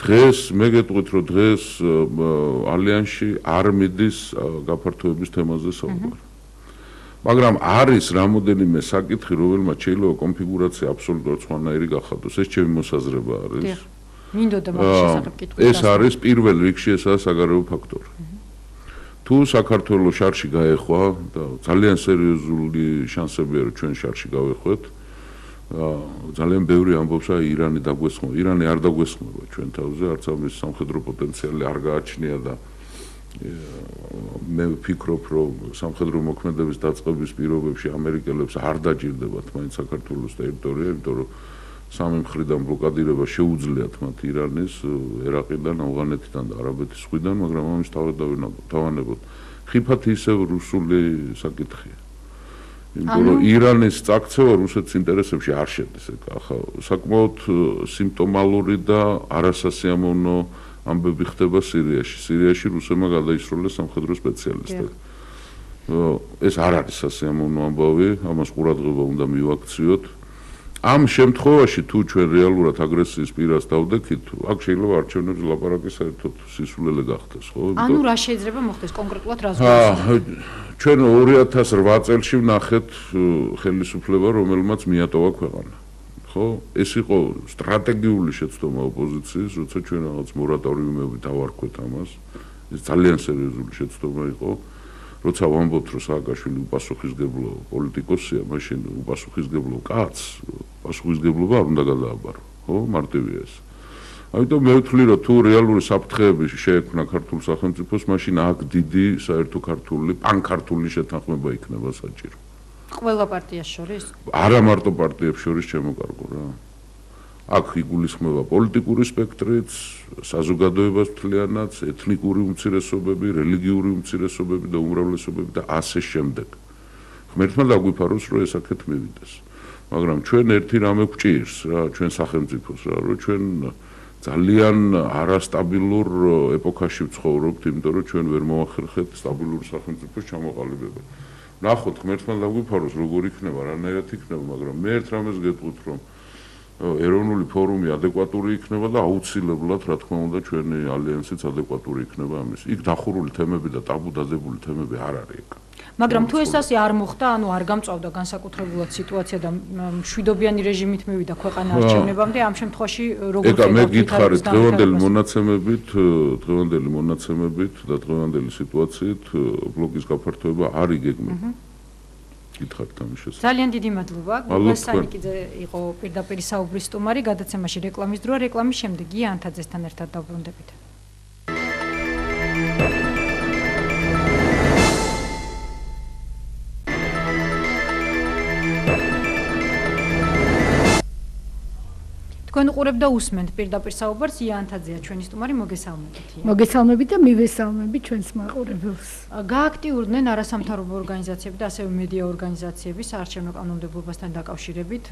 B: დღეს მე გეტყვით, რომ დღეს ალიანსში არ მიდის გაფართოების თემაზე საუბარი. მაგრამ არის რამოდენიმე საკითხი, რომელმაც შეიძლება კონფიგურაცია აბსოლუტურად სხვანაირი გახადოს. ეს ჩემი მოსაზრება არის.
A: მინდოდა მაგის შესახებ კითხვის.
B: ეს არის პირველ რიგში ესაა საგარეო ფაქტორი. თუ საქართველოს შარში გაეხვა და ძალიან სერიოზული შანსებია რომ ჩვენ შარში გავეხვეთ, ძალიან ბევრი ამბობს რომ ირანი დაგვესხმება. ირანი არ დაგვესხმება ჩვენ თავზე, არც ამის სამხედრო პოტენციალი არ გააჩნია და მე ვფიქრობ რომ სამხედრო მოქმედების დაწყების პირობებში ამერიკელებს არ დაჭირდებათ მაინც საქართველოს ტერიტორია, იმიტომ რომ სამი მხრიდან ბლოკადირება შეუძლიათ მათ ირანის, ერაყიდან, ავღანეთიდან და არაბეთის ზღვიდან, მაგრამ ამის თავანებოდ ხიფათი ისევ რუსული საკითხია. იმიტომ რომ ირანის წაქცევა რუსეთის ინტერესებში არ შედის. ახლა საკმაოდ სიმპტომალური და არასასიამოვნო ამბები ხდება სირიაში. სირიაში რუსებმა გადაისროლეს სამხედრო სპეციალისტები. ეს არ არის სასიამოვნო ამბავი, ამას ყურადღება უნდა მივაქციოთ. ამ შემთხვევაში თუ ჩვენ რეალურად აგრესიის პირას დავდექით, აქ შეიძლება არჩევნებს ლაპარაკი საერთოდ სისულელე გახდეს, ხო?
A: ანუ რა შეიძლება მოხდეს კონკრეტულად რა ზუსტად?
B: ჩვენ 2008 წელს ვნახეთ ხელისუფლება, რომელმაც მიატოვა ქვეყანა. ხო? ეს იყო სტრატეგიული შეცდომა ოპოზიციის, როცა ჩვენ რაღაც მორატორიუმები დავარქვეთ ამას. ეს ძალიან სერიოზული შეცდომა იყო. როცა ვამბობთ, რომ სააკაშვილი უპასუხისმგებლო პოლიტიკოსია, მაშინ უპასუხისმგებლო კაცს პასუხისმგებლობა არ უნდა გადააბარო, ხო? მარტივია ეს. ამიტომ მე ვთვლი, რომ თუ რეალური საფრთხეები შეექმნა ქართულ სახელმწიფოს, მაშინ აქ დიდი საერთო ქართული, პანქართული შეთანხმება იქნება საჭირო.
A: ყველა პარტიას შორის?
B: არა მარტო პარტიებს შორის, ჩემოკარგო რა. აქ იგულისხმება პოლიტიკური სპექტრიც, საზოგადოებას მთლიანად, ეთნიკური უმცირესობები, რელიგიური უმცირესობები და უმრავლესობები და ასე შემდეგ. ღმერთმა დაგვიფაროს, რომ ეს აქეთ მივიდეს. მაგრამ ჩვენ ერთი რამე გვჭირს რა, ჩვენ სახელმწიფოს რა, რომ ჩვენ ძალიან არასტაბილურ ეპოქაში ვცხოვრობთ, იმიტომ რომ ჩვენ ვერ მოახერხეთ სტაბილური სახელმწიფოს ჩამოყალიბება. ნახოთ, ღმერთმა დაგვიფაროს, როგორ იქნება, რანაირად იქნება, მაგრამ მე ერთ რამეს გეტყვით, რომ ეროვნული ფორუმი ადეკვატური იქნება და აუცილებლად, რა თქმა უნდა, ჩვენი ალიანსიც ადეკვატური იქნება ამის. იქ დახურული თემები და ტაბუ დადებული თემები არ არის ეგ.
A: მაგრამ თუ ეს ასე არ მოხდა, ანუ არ გამწვავდა განსაკუთრებულად სიტუაცია და მშვიდობიანი რეჟიმით მივიდა ქვეყანა არჩევნებამდე, ამ შემთხვევაში როგორ
B: ეხლა მე გითხარით დღევანდელი მონაცემებით და დღევანდელი სიტუაციით ბლოკის გაფართოება არ იგეგმება. გითხარით ამის შესახებ.
A: ძალიან დიდი მადლობა. გუგა სანიკიძე იყო პირდაპირ საუბრის სტუმარი, გადაცემაში რეკლამის დროა, რეკლამის შემდეგ ია ანთაძესთან ერთად დავბრუნდებით. თქვენ უყურებთ და უსმენთ პირდაპირ საუბარს, ია ანთაძეა ჩვენი სტუმარი, მოგესალმებით.
C: მოგესალმებით და მივესალმებით ჩვენს მაყურებელს.
A: გააქტიურდნენ არასამთავრობო ორგანიზაციები და ასევე მედია ორგანიზაციები საარჩევნო კანონმდებლობასთან დაკავშირებით.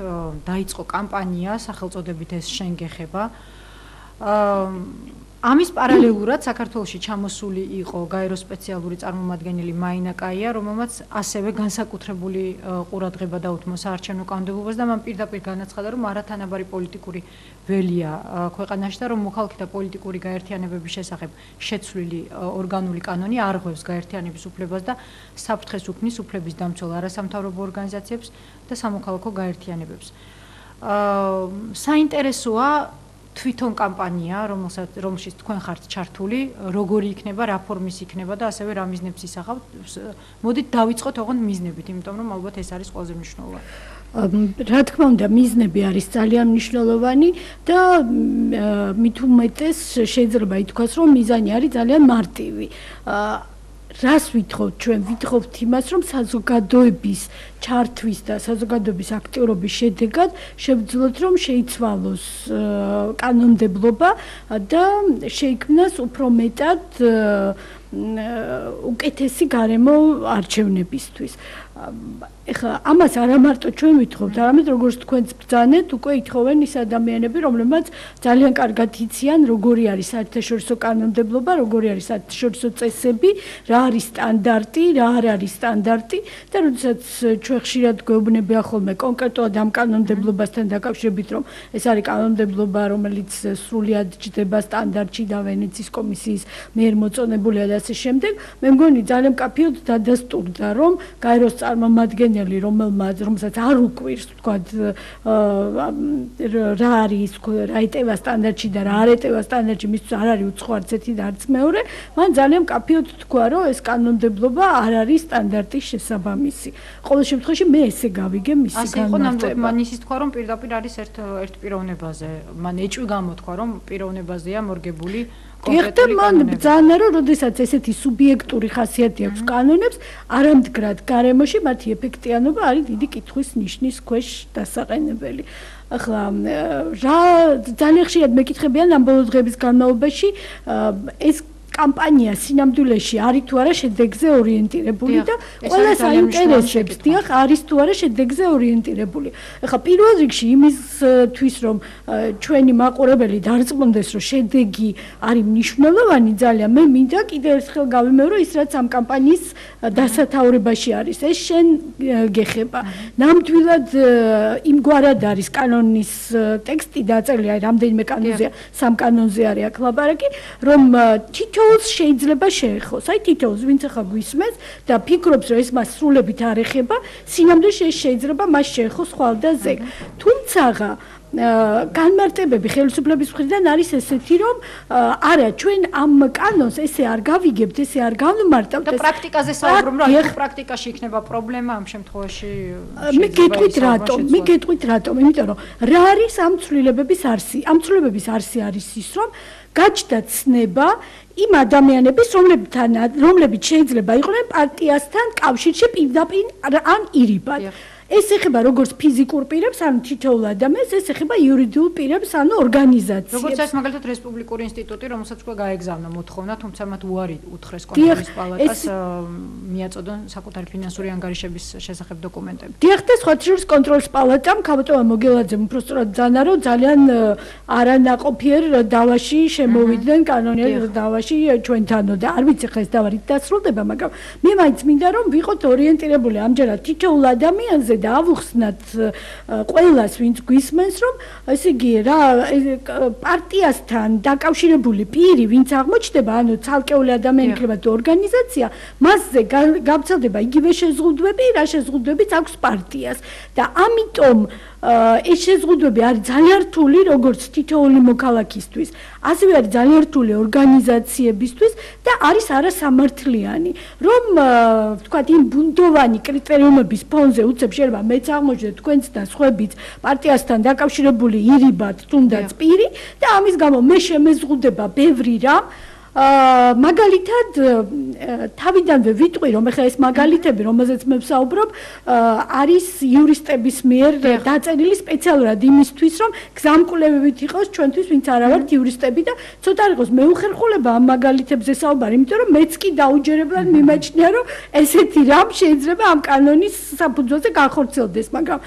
A: დაიწყო კამპანია სახელწოდებით ეს შენ გეხება. ამის პარალელურად საქართველოში ჩამოსული იყო გაერო სპეციალური წარმომადგენელი მაინა კაია, რომელმაც ასევე განსაკუთრებული ყურადღება დაუთმო საარჩევნო კანონმდებლობას და მან პირდაპირ განაცხადა, რომ არათანაბარი პოლიტიკური ველია ქვეყანაში და რომ მოქალაქე და პოლიტიკური გაერთიანებების შესახებ შეცვლილი ორგანული კანონი არ ღვევს გაერთიანების უფლებას და საფრთხეს უქმნის უფლების დამცველ არასამთავრობო ორგანიზაციებს და სამოქალაქო გაერთიანებებს. საინტერესოა თვითონ კამპანია, რომელშიც თქვენ ხართ ჩართული, როგორი იქნება, რა ფორმის იქნება და ასევე რა მიზნებს ისახავთ. მოდით დავიწყოთ ოღონდ მიზნებით, იმიტომ რომ ალბათ ეს არის ყველაზე მნიშვნელოვანი.
C: რა თქმა უნდა, მიზნები არის ძალიან მნიშვნელოვანი და მით უმეტეს შეიძლება ითქვას, რომ მიზანი არის ძალიან მარტივი. რას ვითხოვთ ჩვენ? ვითხოვთ იმას, რომ საზოგადოების ჩართვის და საზოგადოების აქტიურობის შედეგად შევძლოთ, რომ შეიცვალოს კანონმდებლობა და შეიქმნას უფრო მეტად უკეთესი გარემო არჩევნებისთვის. ეხლა ამას არა მარტო ჩვენ ვითხოვთ, არამედ როგორც თქვენც ბრძანეთ, უკვე ითხოვენ ის ადამიანები, რომლებმაც ძალიან კარგად იციან, როგორი არის საერთაშორისო კანონმდებლობა, როგორი არის საერთაშორისო წესები, რა არის სტანდარტი, რა არ არის სტანდარტი და როდესაც ჩვენ ხშირად გვეუბნებიან ხოლმე კონკრეტულად ამ კანონმდებლობასთან დაკავშირებით, რომ ეს არის კანონმდებლობა, რომელიც სრულად ჯდება სტანდარტში და ვენეციის კომისიის მიერ მოწონებულია და ასე შემდეგ, მე მგონი ძალიან მკაფიოდ დადასტურდა, რომ გაეროს წარმომადგენელი, რომელსაც არ უკვირს, თქვათ, რა არის, რა ეტევა სტანდარტში და რა არ ეტევა სტანდარტში, მისთვის არ არის უცხო არც ერთი და არც მეორე, მან ძალიან კაფეოდ თქვა, რომ ეს კანონმდებლობა არ არის სტანდარტის შესაბამისი. ყოველ შემთხვევაში მე ესე გავიგე მისი განმარტება.
A: ასე იყო ნამდვილად მან ისიც თქვა, რომ პირდაპირ არის ერთ პიროვნებაზე. მან ეჭვი გამოთქვა, რომ პიროვნებაზეა მორგებული
C: კონკრეტული კანონები. მან ბრძანა, რომ როდესაც ესეთი სუბიექტური ხასიათი აქვს კანონებს, არამდგრად გარემოში მათი ეფექტიანობა არის დიდი კითხვის ნიშნის ქვეშ დასაყენებელი. ახლა რა ძალიან ხშირად მეკითხებიან ამ ბოლო დღეების განმავლობაში ეს კამპანია სინამდვილეში არის თუ არა შედეგზე ორიენტირებული და ყველა საინტერესებს დიახ არის თუ არა შედეგზე ორიენტირებული. ახლა პირველ რიგში იმისთვის რომ ჩვენი მაყურებელი დარწმუნდეს რომ შედეგი არის მნიშვნელოვანი ძალიან მე მინდა კიდევ ერთხელ გავიმეორო ის რაც ამ კამპანიის დასათაურებაში არის ეს შენ გეხება. ნამდვილად იმგვარად არის კანონის ტექსტი დაწერილი აი რამდენიმე კანონზეა სამ კანონზე არის აქ ლაბარაკი რომ თითოეულს შეიძლება შეეხოს. აი თითოეულს ვინც ახლა გვისმენს და ფიქრობს რომ ეს მას სრულებით არ ეხება, სინამდვილეში ეს შეიძლება მას შეეხოს ხვალ და ზეგ. თუმცა განმარტებები ხელისუფლების მხრიდან არის ესეთი რომ არა ჩვენ ამ კანონს ესე არ გავიგებთ, ესე არ განმარტავთ
A: და პრაქტიკაზე საუბრობ რომ აი პრაქტიკაში იქნება პრობლემა ამ შემთხვევაში.
C: მე გეტყვით რატომ, იმიტომ რომ რა არის ამ ცვლილებების არსი? ამ ცვლილებების არსი არის ის რომ გაჩნდა ცნება იმ ადამიანების, რომლებიც შეიძლება იყვნენ პარტიასთან კავშირში პირდაპირ ან ირიბად. ეს ეხება როგორც ფიზიკურ პირებს, ანუ თითოეულ ადამიანს, ეს ეხება იურიდიულ პირებს, ანუ ორგანიზაციებს.
A: როგორც არის მაგალითად რესპუბლიკური ინსტიტუტი, რომელსაც თქვა გაეგზავნა მოთხოვნა, თუმცა მათ უარი უთხრეს კონტროლის პალატას მიაწოდონ საკუთარი ფინანსური ანგარიშების შესახებ დოკუმენტები.
C: დიახ, და სხვა შორის კონტროლის პალატამ ქაბატონმა მოგელაძემ უბრალოდ ბრძანა, რომ ძალიან არანაყოფიერ დავაში შემოვიდნენ კანონიერ დავაში ჩვენთანო და არ ვიცი ხა ეს დავა რით დასრულდება, მაგრამ მე მაინც მინდა რომ ვიყოთ ორიენტირებული ამჯერად თითოეულ ადამიანზე და ავუხსნათ ყველას ვინც გვისმენს რომ ესე იგი რა პარტიასთან დაკავშირებული პირი ვინც აღმოჩნდება ანუ ცალკეული ადამიანი იქნება თუ ორგანიზაცია მასზე გავრცელდება იგივე შეზღუდვები რა შეზღუდვებიც აქვს პარტიას და ამიტომ ეს შეზღუდვები არის ძალიან რთული როგორც თითოეული მოქალაქისთვის ასევე არის ძალიან რთული ორგანიზაციებისთვის და არის არასამართლიანი რომ თქვათ იმ ბუნდოვანი კრიტერიუმების ფონზე უცებ შეიძლება მეც აღმოჩნდეთ თქვენც და სხვაებიც პარტიასთან დაკავშირებული ირიბად თუნდაც პირი და ამის გამო მე შემეზღუდება ბევრი რამ მაგალითად თავიდანვე ვიტყვი რომ ეხლა ეს მაგალითები რომელზეც მე ვსაუბრობ არის იურისტების მიერ დაწერილი სპეციალურად იმისთვის რომ გზამკვლევებით იყოს ჩვენთვის ვინც არ ვართ იურისტები და ცოტა იყოს მეუხერხულება ამ მაგალითებზე საუბარი იმიტომ რომ მეც კი დაუჯერებლად მიმაჩნია რომ ესეთი რამ შეიძლება ამ კანონის საფუძველზე განხორციელდეს მაგრამ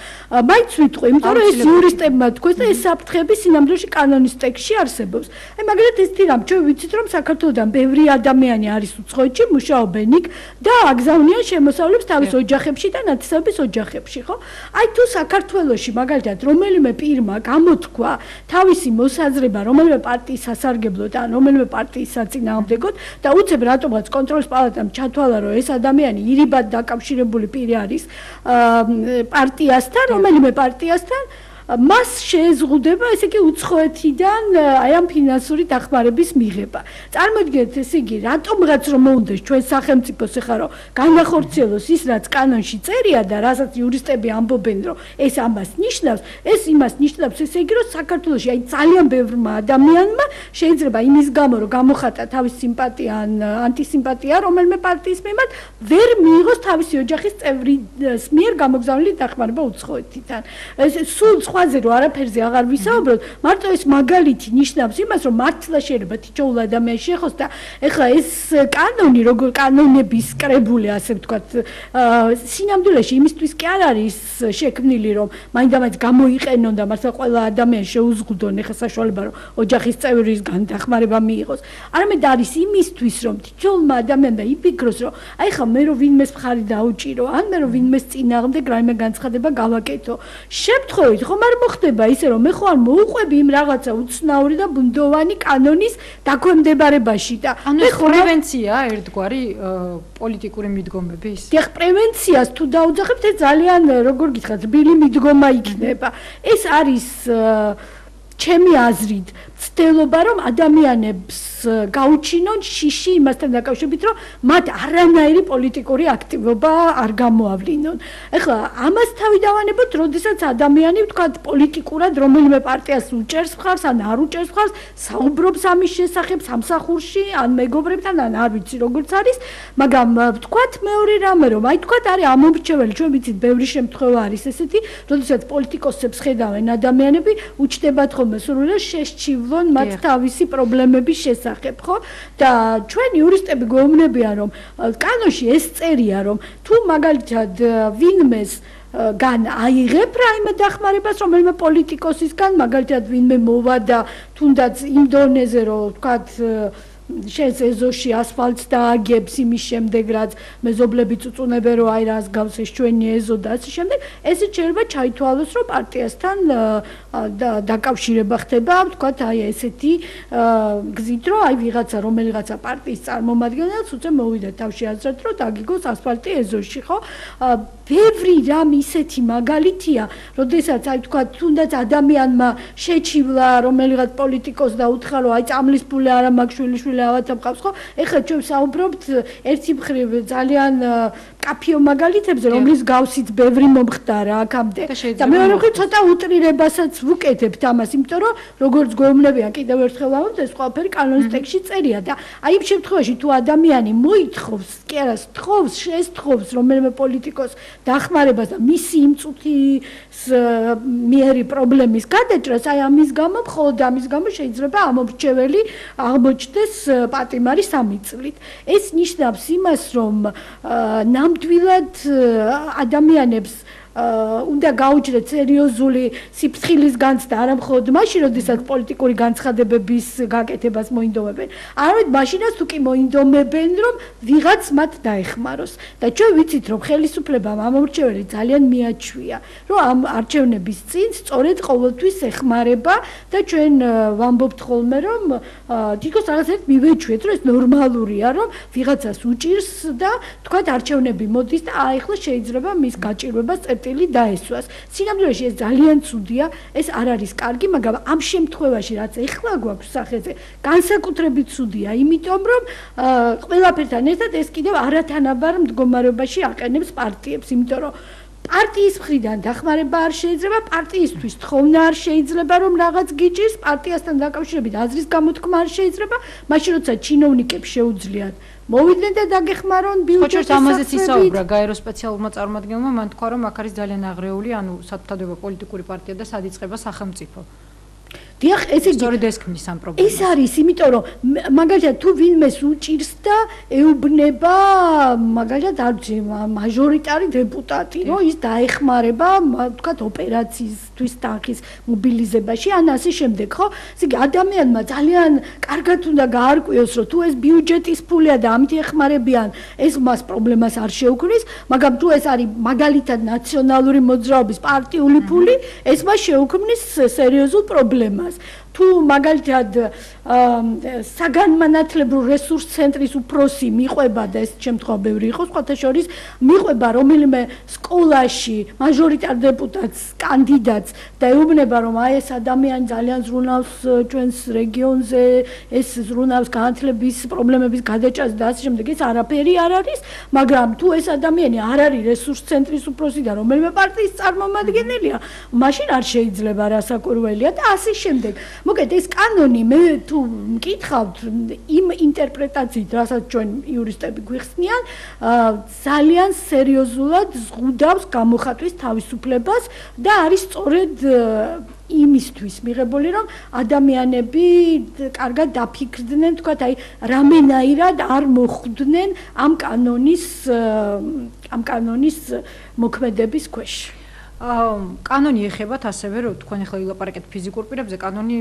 C: მაინც ვიტყვი იმიტომ რომ ეს იურისტებმა თქვეს და ეს საფრთხები სინამდვილეში კანონის ტექსტში არსებობს აი მაგალითად ესეთი რამ ჩვენ ვიცით რომ საქართველოდან ბევრი ადამიანი არის უცხოეთში მუშაობენ იქ და აგზავნიან შემოსავლებს თავის ოჯახებში და ნათესაობის ოჯახებში, ხო? აი თუ საქართველოში მაგალითად რომელიმე პირმა გამოთქვა თავისი მოსაზრება რომელიმე პარტიის სასარგებლოდ ან რომელიმე პარტიის საწინააღმდეგოდ და უცებ რატომღაც კონტროლის პალატამ ჩათვალა რომ ეს ადამიანი ირიბად დაკავშირებული პირი არის პარტიასთან, რომელიმე პარტიასთან მას შეეზღუდება ესე იგი უცხოეთიდან აი ამ ფინანსური დახმარების მიღება. წარმოიდგინეთ ესე იგი რატომღაც რომ მოუნდეს ჩვენ სახელმწიფოს ეხლა რომ განახორციელოს ის რაც კანონში წერია და რასაც იურისტები ამბობენ რომ ეს ამას ნიშნავს, ეს იმას ნიშნავს ესე იგი რომ საქართველოში აი ძალიან ბევრმა ადამიანმა შეიძლება იმის გამო რომ გამოხატა თავის სიმპათია ან ანტისიმპათია რომელიმე პარტიის მიმართ ვერ მიიღოს თავისი ოჯახის წევრის მიერ გამოგზავნილი დახმარება უცხოეთიდან. ეს სულ ხვაზე რომ არაფერზე აღარ ვისაუბროთ, მარტო ეს მაგალითი ნიშნავს იმას, რომ მართლა შეიძლება თითოეულ ადამიანს შეეხოს და ეხლა ეს კანონი, როგორ კანონების კრებული, ასე ვთქვათ, სინამდვილეში იმისთვის კი არ არის შექმნილი, რომ მაინდამაინც გამოიყენონ და მართლა ყველა ადამიანს შეუზღუდონ ეხლა საშუალება, რომ ოჯახის წევრისგან დახმარება მიიღოს. არამედ არის იმისთვის, რომ თითოეულმა ადამიანმა იფიქროს, რომ აი ხა მე რომ ვინმეს მხარი დაუჭირო, ან მე რომ ვინმეს წინააღმდეგ რაიმე განცხადება გავაკეთო. შემთხვევით, ხომ არ მოხდება ისე რომ მე ხო არ მოუყვები იმ რაღაცა უცნაური და ბუნდოვანი კანონის დაქვემდებარებაში და
A: ანუ პრევენცია ერთგვარი პოლიტიკური მიდგომების?
C: დიახ, პრევენციას თუ დაუძახებთ, ეს ძალიან როგორ გითხრათ, რბილი მიდგომა იქნება. ეს არის ჩემი აზრით ცდილობა რომ ადამიანებს გაუჩინონ შიში იმასთან დაკავშირებით რომ მათ არანაირი პოლიტიკური აქტივობა არ გამოავლინონ. ეხლა ამას თავი დავანებოთ, როდესაც ადამიანი ვთქვათ პოლიტიკურად რომელიმე პარტიას უჭერს მხარს ან არ უჭერს მხარს, საუბრობს ამის შესახებ სამსახურში, ან მეგობრებთან, ან არ ვიცი როგორც არის, მაგრამ ვთქვათ მეორე რამე რომ აი ვთქვათ არის ამომრჩეველი, ჩვენ ვიცით ბევრი შემთხვევა არის ესეთი, როდესაც პოლიტიკოსებს ხედავენ ადამიანები, უჩნდებათ ხოლმე სრულად შეშჩივლონ მათ თავისი პრობლემების შესახებ, ხო? და ჩვენ იურისტები გვეუბნებიან, რომ კანონში ეს წერია, რომ თუ მაგალითად ვინმეს გან აიღებ რაიმე დახმარებას რომელიმე პოლიტიკოსისგან, მაგალითად ვინმე მოვა და თუნდაც იმ დონეზე, რომ ვთქვათ შენს ეზოში ასფალტს დააგებს იმის შემდეგ, რაც მეზობლები წუწუნებენ, რომ აი რას გავს ეს ჩვენი ეზო და ასე შემდეგ, ესე შეიძლება ჩაითვალოს, რომ პარტიასთან დაკავშირება ხდება, ვთქვათ, აი ესეთი გზით, რომ აი ვიღაცა რომელიღაცა პარტიის წარმომადგენელს უცებ მოვიდა თავში აზრად, რომ დაგიგოს ასფალტი ეზოში, ხო? ბევრი რამ ისეთი მაგალითია, როდესაც აი ვთქვათ, თუნდაც ადამიანმა შეჩივლა რომელიღაც პოლიტიკოს და უთხრა, რომ აი წამლის ფული არა მაქვს შვილიშვილი ავაცა მყავს, ხო? ეხლა ჩვენ საუბრობთ ერთი მხრივ ძალიან კაფიო მაგალითებზე, რომლის გავსით ბევრი მომხდარა აქამდე. და მეორე მხრივ ცოტა უტრირებასაც ვუკეთებთ ამას, იმიტომ რომ როგორც გვეუბნებიან კიდევ ერთხელ ამბობთ, ეს ყველაფერი კანონის ტექსტში წერია და აი იმ შემთხვევაში თუ ადამიანი მოითხოვს, კი არა, სთხოვს, შესთხოვს რომელიმე პოლიტიკოს დახმარებას და მისი იმ წუთის მიერი პრობლემის გადაჭრას, აი ამის გამო, მხოლოდ ამის გამო შეიძლება ამომრჩეველი აღმოჩნდეს პატიმარი 3 წლით. ეს ნიშნავს იმას, რომ ნამდვილად ადამიანებს უნდა გაუჭრეთ სერიოზული სიფრთხილის განცდა, არა მხოლოდ მაშინ, როდესაც პოლიტიკური განცხადებების გაკეთებას მოინდომებენ. არამედ მაშინაც თუ კი მოინდომებენ, რომ ვიღაც მათ დაეხმაროს. და ჩვენ ვიცით, რომ ხელისუფლებამ ამომრჩეველი ძალიან მიაჩვია, რომ ამ არჩევნების წინ სწორედ ყოველთვის ეხმარება და ჩვენ ვამბობთ ხოლმე, რომ თითქოს რაღაცეთ მივეჩვიეთ, რომ ეს ნორმალურია, რომ ვიღაცას უჭირს და თქვათ არჩევნები მოდის და აი ახლა შეიძლება მის გაჭირვებას დაესვას. სინამდვილეში ეს ძალიან ცუდია, ეს არ არის კარგი, მაგრამ ამ შემთხვევაში რაც ეხლა გვაქვს სახეზე, განსაკუთრებით ცუდია, იმიტომ რომ ყველაფერთან ერთად ეს კიდევ არათანაბარ მდგომარეობაში აყენებს პარტიებს, იმიტომ რომ პარტიის მხრიდან დახმარება არ შეიძლება, პარტიისთვის თხოვნა არ შეიძლება, რომ რაღაც გიჭირს, პარტიასთან დაკავშირებით აზრის გამოთქმა არ შეიძლება, მაშინ როცა ჩინოვნიკებს შეუძლიათ მოვიდნენ და დაგეხმარონ ბიუჯეტის
A: საქმეებით. ამაზეც ისაუბრა გაერო სპეციალურმა წარმომადგენელმა, მან თქვა, რომ აქ არის ძალიან აღრეული, ანუ სათათადება პოლიტიკური პარტია და სადიწყება სახელმწიფო.
C: დიახ, ესე
A: სწორედ ეს ქმნის ამ პრობლემას.
C: ეს არის, იმიტომ რომ მაგალითად თუ ვინმეს უჭირს და ეუბნება, მაგალითად არ ვიცი, მაჟორიტარი დეპუტატი, რომ ის დაეხმარება, ვთქვათ, ოპერაციისთვის თანხის მობილიზებაში, ან ასე შემდეგ, ხო? ესე იგი, ადამიანმა ძალიან კარგად უნდა გაარკვიოს, რომ თუ ეს ბიუჯეტის ფულია და ამით ეხმარებიან, ეს მას პრობლემას არ შეუქმნის, მაგრამ თუ ეს არის მაგალითად ნაციონალური მოძრაობის პარტიული ფული, ეს მას შეუქმნის სერიოზულ პრობლემას. თუ მაგალითად საგანმანათლებლო რესურს ცენტრის უფროსი მიყვება და ეს შემთხვევა ბევრი იყო, სხვათა შორის მიყვება რომელიმე სკოლაში მაჟორიტარ დეპუტატს, კანდიდატს და ეუბნება, რომ აი ეს ადამიანი ძალიან ზრუნავს ჩვენს რეგიონზე, ეს ზრუნავს განათლების პრობლემების გადაჭრას და ასე შემდეგ, ეს არაფერი არ არის, მაგრამ თუ ეს ადამიანი არ არის რესურს ცენტრის უფროსი და რომელიმე პარტიის წარმომადგენელია, მაშინ არ შეიძლება რასაკვირველია და ასე შემდეგ. მოგეთ ეს კანონი მე თუ მკითხავთ იმ ინტერპრეტაციით, რასაც ჩვენ იურისტები გვიხსნიან, ძალიან სერიოზულად ზღუდავს გამოხატვის თავისუფლებას და არის სწორედ იმისთვის მიღებული, რომ ადამიანები კარგად დაფიქრდნენ, თქვათ, აი რამენაირად არ მოხვდნენ ამ კანონის მოქმედების ქვეშ.
A: კანონი ეხებათ ასევე, რომ თქვენ ახლა ვილაპარაკეთ ფიზიკურ პირებზე, კანონი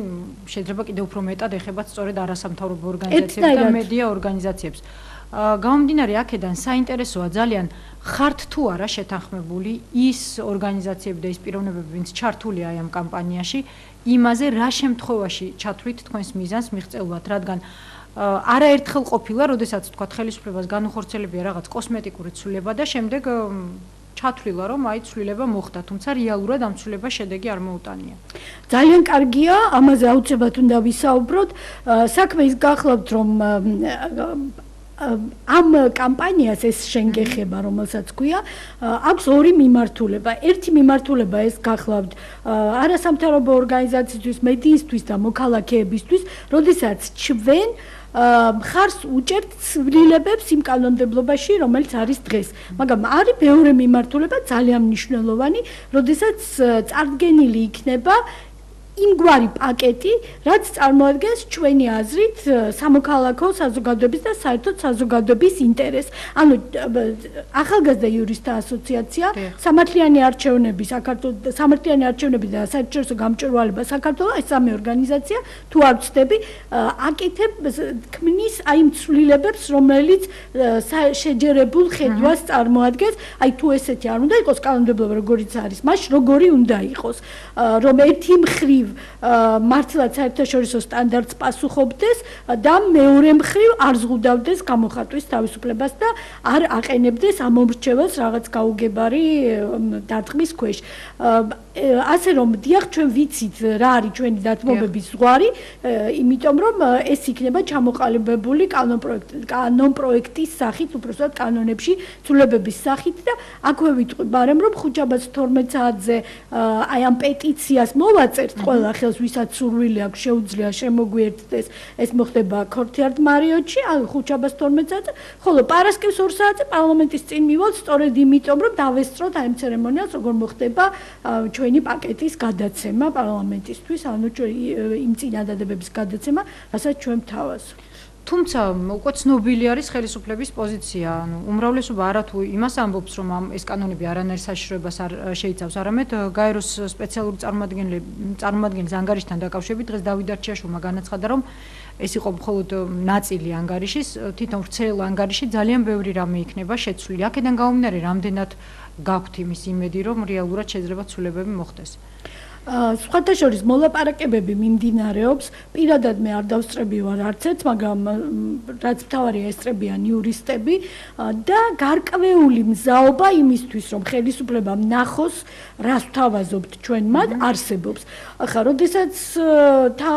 A: შეიძლება კიდევ უფრო მეტად ეხებათ სწორედ არასამთავრობო ორგანიზაციებს და მედია ორგანიზაციებს. გამომდინარე აქედან საინტერესოა ძალიან ხართ თუ არა შეთანხმებული ის ორგანიზაციები და ის პიროვნებები, ვინც ჩართულია აი ამ კამპანიაში, იმაზე რა შემთხვევაში ჩათვლით თქვენს მიზანს მიღწეულად, რადგან არაერთხელ ყოფილა, როდესაც თქვა ხელისუფლებას განუხორციელებია რაღაც კოსმეტიკური ცვლილება და შემდეგ ჩათვლილა, რომ აი ცვლილება მოხდა, თუმცა რეალურად ამ ცვლილებას შედეგი არ მოუტანია.
C: ძალიან კარგია, ამაზე აუცილებლად უნდა ვისაუბროთ. საქმე ის გახლავთ, რომ ამ კამპანიას ეს შენ გეხება, რომელსაც ქვია, აქვს ორი მიმართულება. ერთი მიმართულება ეს გახლავთ არასამთავრობო ორგანიზაციისთვის, მედიისთვის და მოქალაქეებისთვის, როდესაც ჩვენ მხარს უჭერთ ცვლილებებს იმ კანონმდებლობაში, რომელიც არის დღეს. მაგრამ არის მეორე მიმართულება ძალიან მნიშვნელოვანი, როდესაც წარდგენილი იქნება იმგვარი პაკეტი, რაც წარმოადგენს ჩვენი აზრით სამოქალაქო საზოგადოების და საერთოდ საზოგადოების ინტერესს. ანუ ახალგაზრდა იურისტთა ასოციაცია, სამართლიანი არჩევნები და საერთაშორისო გამჭვირვალება საქართველოს, ეს სამი ორგანიზაცია, თუ არ ვცდები, აკეთებს ქმნის აი იმ ცვლილებებს, რომელიც შეჯერებულ ხედვას წარმოადგენს. აი თუ ესეთი არ უნდა იყოს კანონმდებლობა, როგორიც არის, მაშინ როგორი უნდა იყოს, რომ ერთი მხრივ მართლაც საერთაშორისო სტანდარტს პასუხობდეს და მეორე მხრივ არ ზღუდავდეს გამოხატვის თავისუფლებას და არ აყენებდეს ამომრჩეველს რაღაც გაუგებარი დარტყმის ქვეშ. ასე რომ დიახ, ჩვენ ვიცით რა არის ჩვენი დათმობების ზღვარი, იმიტომ რომ ეს იქნება ჩამოყალიბებული კანონპროექტის სახით, უბრალოდ კანონებში ცვლილებების სახით და აქვე ვიტყვი, მაგრამ რომ ხუთშაბათს 12 საათზე აი ამ პეტიციას მოვაწერთ ყველა ხელს, ვისაც სურვილი აქვს, შეუძლია შემოგვიერთდეს, ეს მოხდება ქორთიარდ მარიოტში, ხუთშაბათს 12 საათზე, ხოლო პარასკევს 2 საათზე პარლამენტის წინ მივალთ, სწორედ იმიტომ, რომ დავესწროთ აი ამ ცერემონიალს, როგორ მოხდება ჩვენი პაკეტის გადაცემა პარლამენტისთვის, ანუ იმ წინადადებების გადაცემა, რასაც ჩვენ ვთავაზობთ.
A: თუმცა უკვე ცნობილი არის ხელისუფლების პოზიცია, ანუ უმრავლესობა არათუ იმას ამბობს, რომ ეს კანონები არანაირ საშიშროებას არ შეიცავს, არამედ გაეროს სპეციალური წარმომადგენლის ანგარიშთან დაკავშირებით დღეს დავით არჩიაშვილმა განაცხადა, რომ ეს იყო მხოლოდ ნაწილი ანგარიშის, თვითონ ვრცელ ანგარიში ძალიან ბევრი რამე იქნება შეცვლილი. აქედან გამომდინარე, რამდენად გაქვთ იმის იმედი, რომ რეალურად შეიძლება ცვლილებები მოხდეს?
C: სხვათა შორის მოლაპარაკებები მიმდინარეობს, პირადად მე არ დავსწრები ვარ არც ერთ, მაგრამ რაც მთავარია ესწრებიან იურისტები და გარკვეული მზაობა იმისთვის, რომ ხელისუფლება ნახოს, რას ვთავაზობთ ჩვენ მათ, არსებობს. ახლა, როდესაც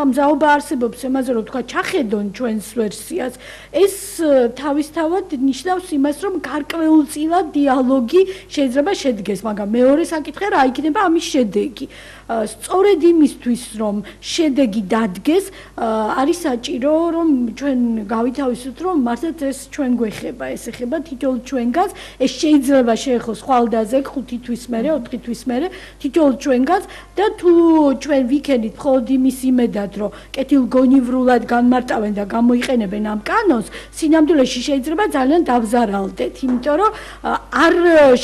C: მზაობა არსებობს, იმაზე რომ თქვა ჩახედონ ჩვენს ვერსიას, ეს თავისთავად ნიშნავს იმას, რომ გარკვეულწილად დიალოგი შეიძლება შედგეს, მაგრამ მეორე საკითხი რა იქნება ამის შედეგი. სწორედ იმისთვის, რომ შედეგი დადგეს, არის საჭირო, რომ ჩვენ გავითავისოთ, რომ მართლაც ეს ჩვენ გვეხება, ეს ეხება თითოეულ ჩვენგანს, ეს შეიძლება შეეხოს ხვალდაზე 5 თვის მერე, 4 თვის მერე, თითოეულ ჩვენგანს და თუ ჩვენ ვიქენით მხოლოდ იმის იმედად, რომ კეთილგონივრულად განმარტავენ და გამოიყენებენ ამ კანონს, სინამდვილეში შეიძლება ძალიან დავზარალდეთ, იმიტომ რომ არ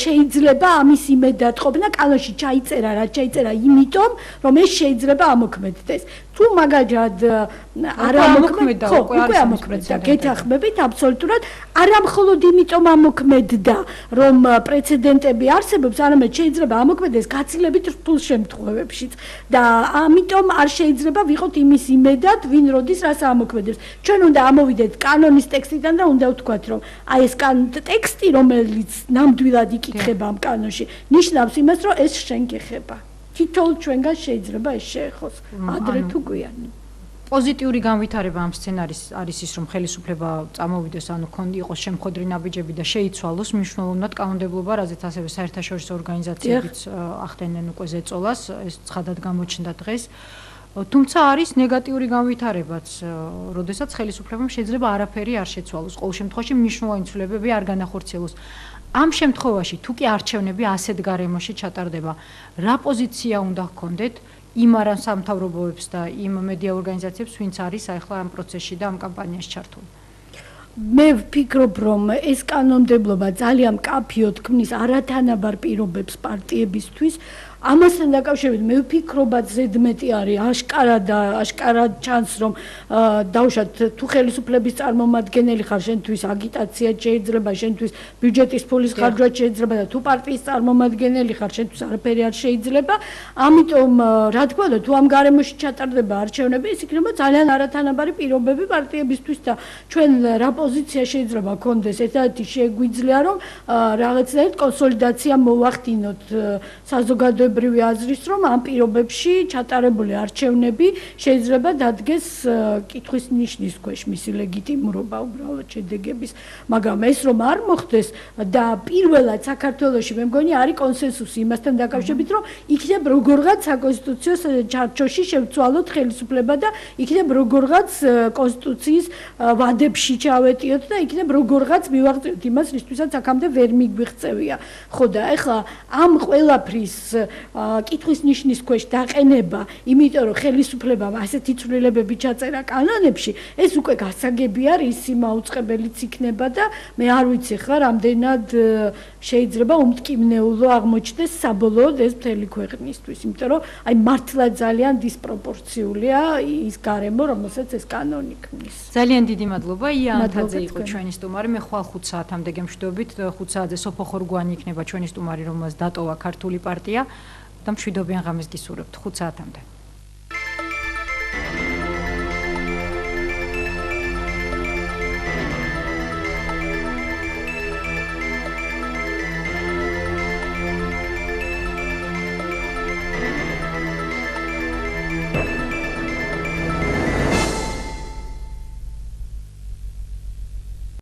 C: შეიძლება ამის იმედად ყოფნა კანონში ჩაიწერა, რაც ჩაიწერა იმიტომ რომ ეს შეიძლება ამოქმედდეს. თუ მაგალითად არ ამოქმედდა, უკვე ამოქმედდა, გეთახმებით აბსოლუტურად, არა მხოლოდ იმიტომ ამოქმედდა, რომ პრეცედენტები არსებობს, არამედ შეიძლება ამოქმედდეს გაცილებით რთულ შემთხვევებშიც და ამიტომ არ შეიძლება ვიყოთ იმის იმედად, ვინ როდის რას ამოქმედებს. ჩვენ უნდა ამოვიდეთ კანონის ტექსტიდან და უნდა ვთქვათ, რომ აი ეს ტექსტი, რომელიც ნამდვილად იკითხება ამ კანონში, ნიშნავს იმას, რომ ეს შენ გეხება. თითოეულ ჩვენგან შეიძლება ეს შეეხოს ადრე თუ გვიან.
A: პოზიტიური განვითარება ამ სცენარის არის ის, რომ ხელისუფლება წამოვიდეს, ანუ იყოს შემხოდრი ნაბიჯები და შეიცვალოს მნიშვნელოვნად კანონმდებლობა, რაზეც ასევე საერთაშორისო ორგანიზაციებიც ახდენენ უკვე ზეწოლას, ეს ცხადად გამოჩნდა დღეს. თუმცა არის ნეგატიური განვითარებაც, როდესაც ხელისუფლებამ შეიძლება არაფერი არ შეცვალოს, ყოველ შემთხვევაში მნიშვნელოვანი ცვლილებები არ განახორციელოს. ამ შემთხვევაში თუ კი არჩევნები ასეთ გარემოში ჩატარდება, რა პოზიცია უნდა ჰქონდეთ იმ არასამთავრობოებს და იმ მედია ორგანიზაციებს, ვინც არის ახლა ამ პროცესში და ამ კამპანიაში ჩართული?
C: მე ვფიქრობ, რომ ეს კანონმდებლობა ძალიან მკაფიოდ ქმნის არათანაბარ პირობებს პარტიებისთვის, ამასთან დაკავშირებით მე ვფიქრობ, ზედმეტი არის აშკარად ჩანს, რომ დავუშვათ თუ ხელისუფლების წარმომადგენელი ხარ, შენთვის აგიტაცია შეიძლება, შენთვის ბიუჯეტის ფულის ხარჯვა შეიძლება და თუ პარტიის წარმომადგენელი ხარ, შენთვის არაფერი არ შეიძლება. ამიტომ რა თქმა უნდა, თუ ამ გარემოში ჩატარდება არჩევნები, ის იქნება ძალიან არათანაბარი პირობები პარტიებისთვის და ჩვენ რა პოზიცია შეიძლება გქონდეს, ერთადერთი შეგვიძლია რომ რაღაცნაირად კონსოლიდაცია მოვახდინოთ საზოგადოებრივი აზრის, რომ ამ პირობებში ჩატარებული არჩევნები შეიძლება დადგეს კითხვის ნიშნის ქვეშ მისი ლეგიტიმურობა უბრალოდ შედეგების, მაგრამ ეს რომ არ მოხდეს და პირველად საქართველოში მე მგონი არის კონსენსუსი იმასთან დაკავშირებით, რომ იქნებ როგორღაც საკონსტიტუციო ჩარჩოში შევცვალოთ ხელისუფლება და იქნებ როგორღაც კონსტიტუციის ვადებში ჩავეტიოთ და იქნებ როგორღაც მივაღწიოთ იმას, რისთვისაც აქამდე ვერ მიგვიღწევია. ხო და ეხლა ამ ყველაფრის კითხვის ნიშნის ქვეშ დაყენება, იმიტომ რომ ხელისუფლებამ ასეთი ცვლილებები ჩაწერა კანონებში, ეს უკვე გასაგები არის, იმაუწყებელიც იქნება და მე არ ვიცი ხა რამდენად შეიძლება უმტკივნეულო აღმოჩნდეს საბოლოოდ ეს მთელი ქვეყნისთვის, იმიტომ რომ აი მართლა ძალიან დისპროპორციულია ის გარემო, რომელსაც ეს კანონი ქმნის.
A: ძალიან დიდი მადლობა. ია ანთაძე იყო ჩვენი სტუმარი. მე ხვალ 5 საათამდე გემშვიდობით. 5 საათზე სოფო ხორგვანი იქნება ჩვენი სტუმარი, რომელსაც დატოვა ქართული პარტია და მშვიდობიან ღამეს გისურვებთ 5 საათამდე.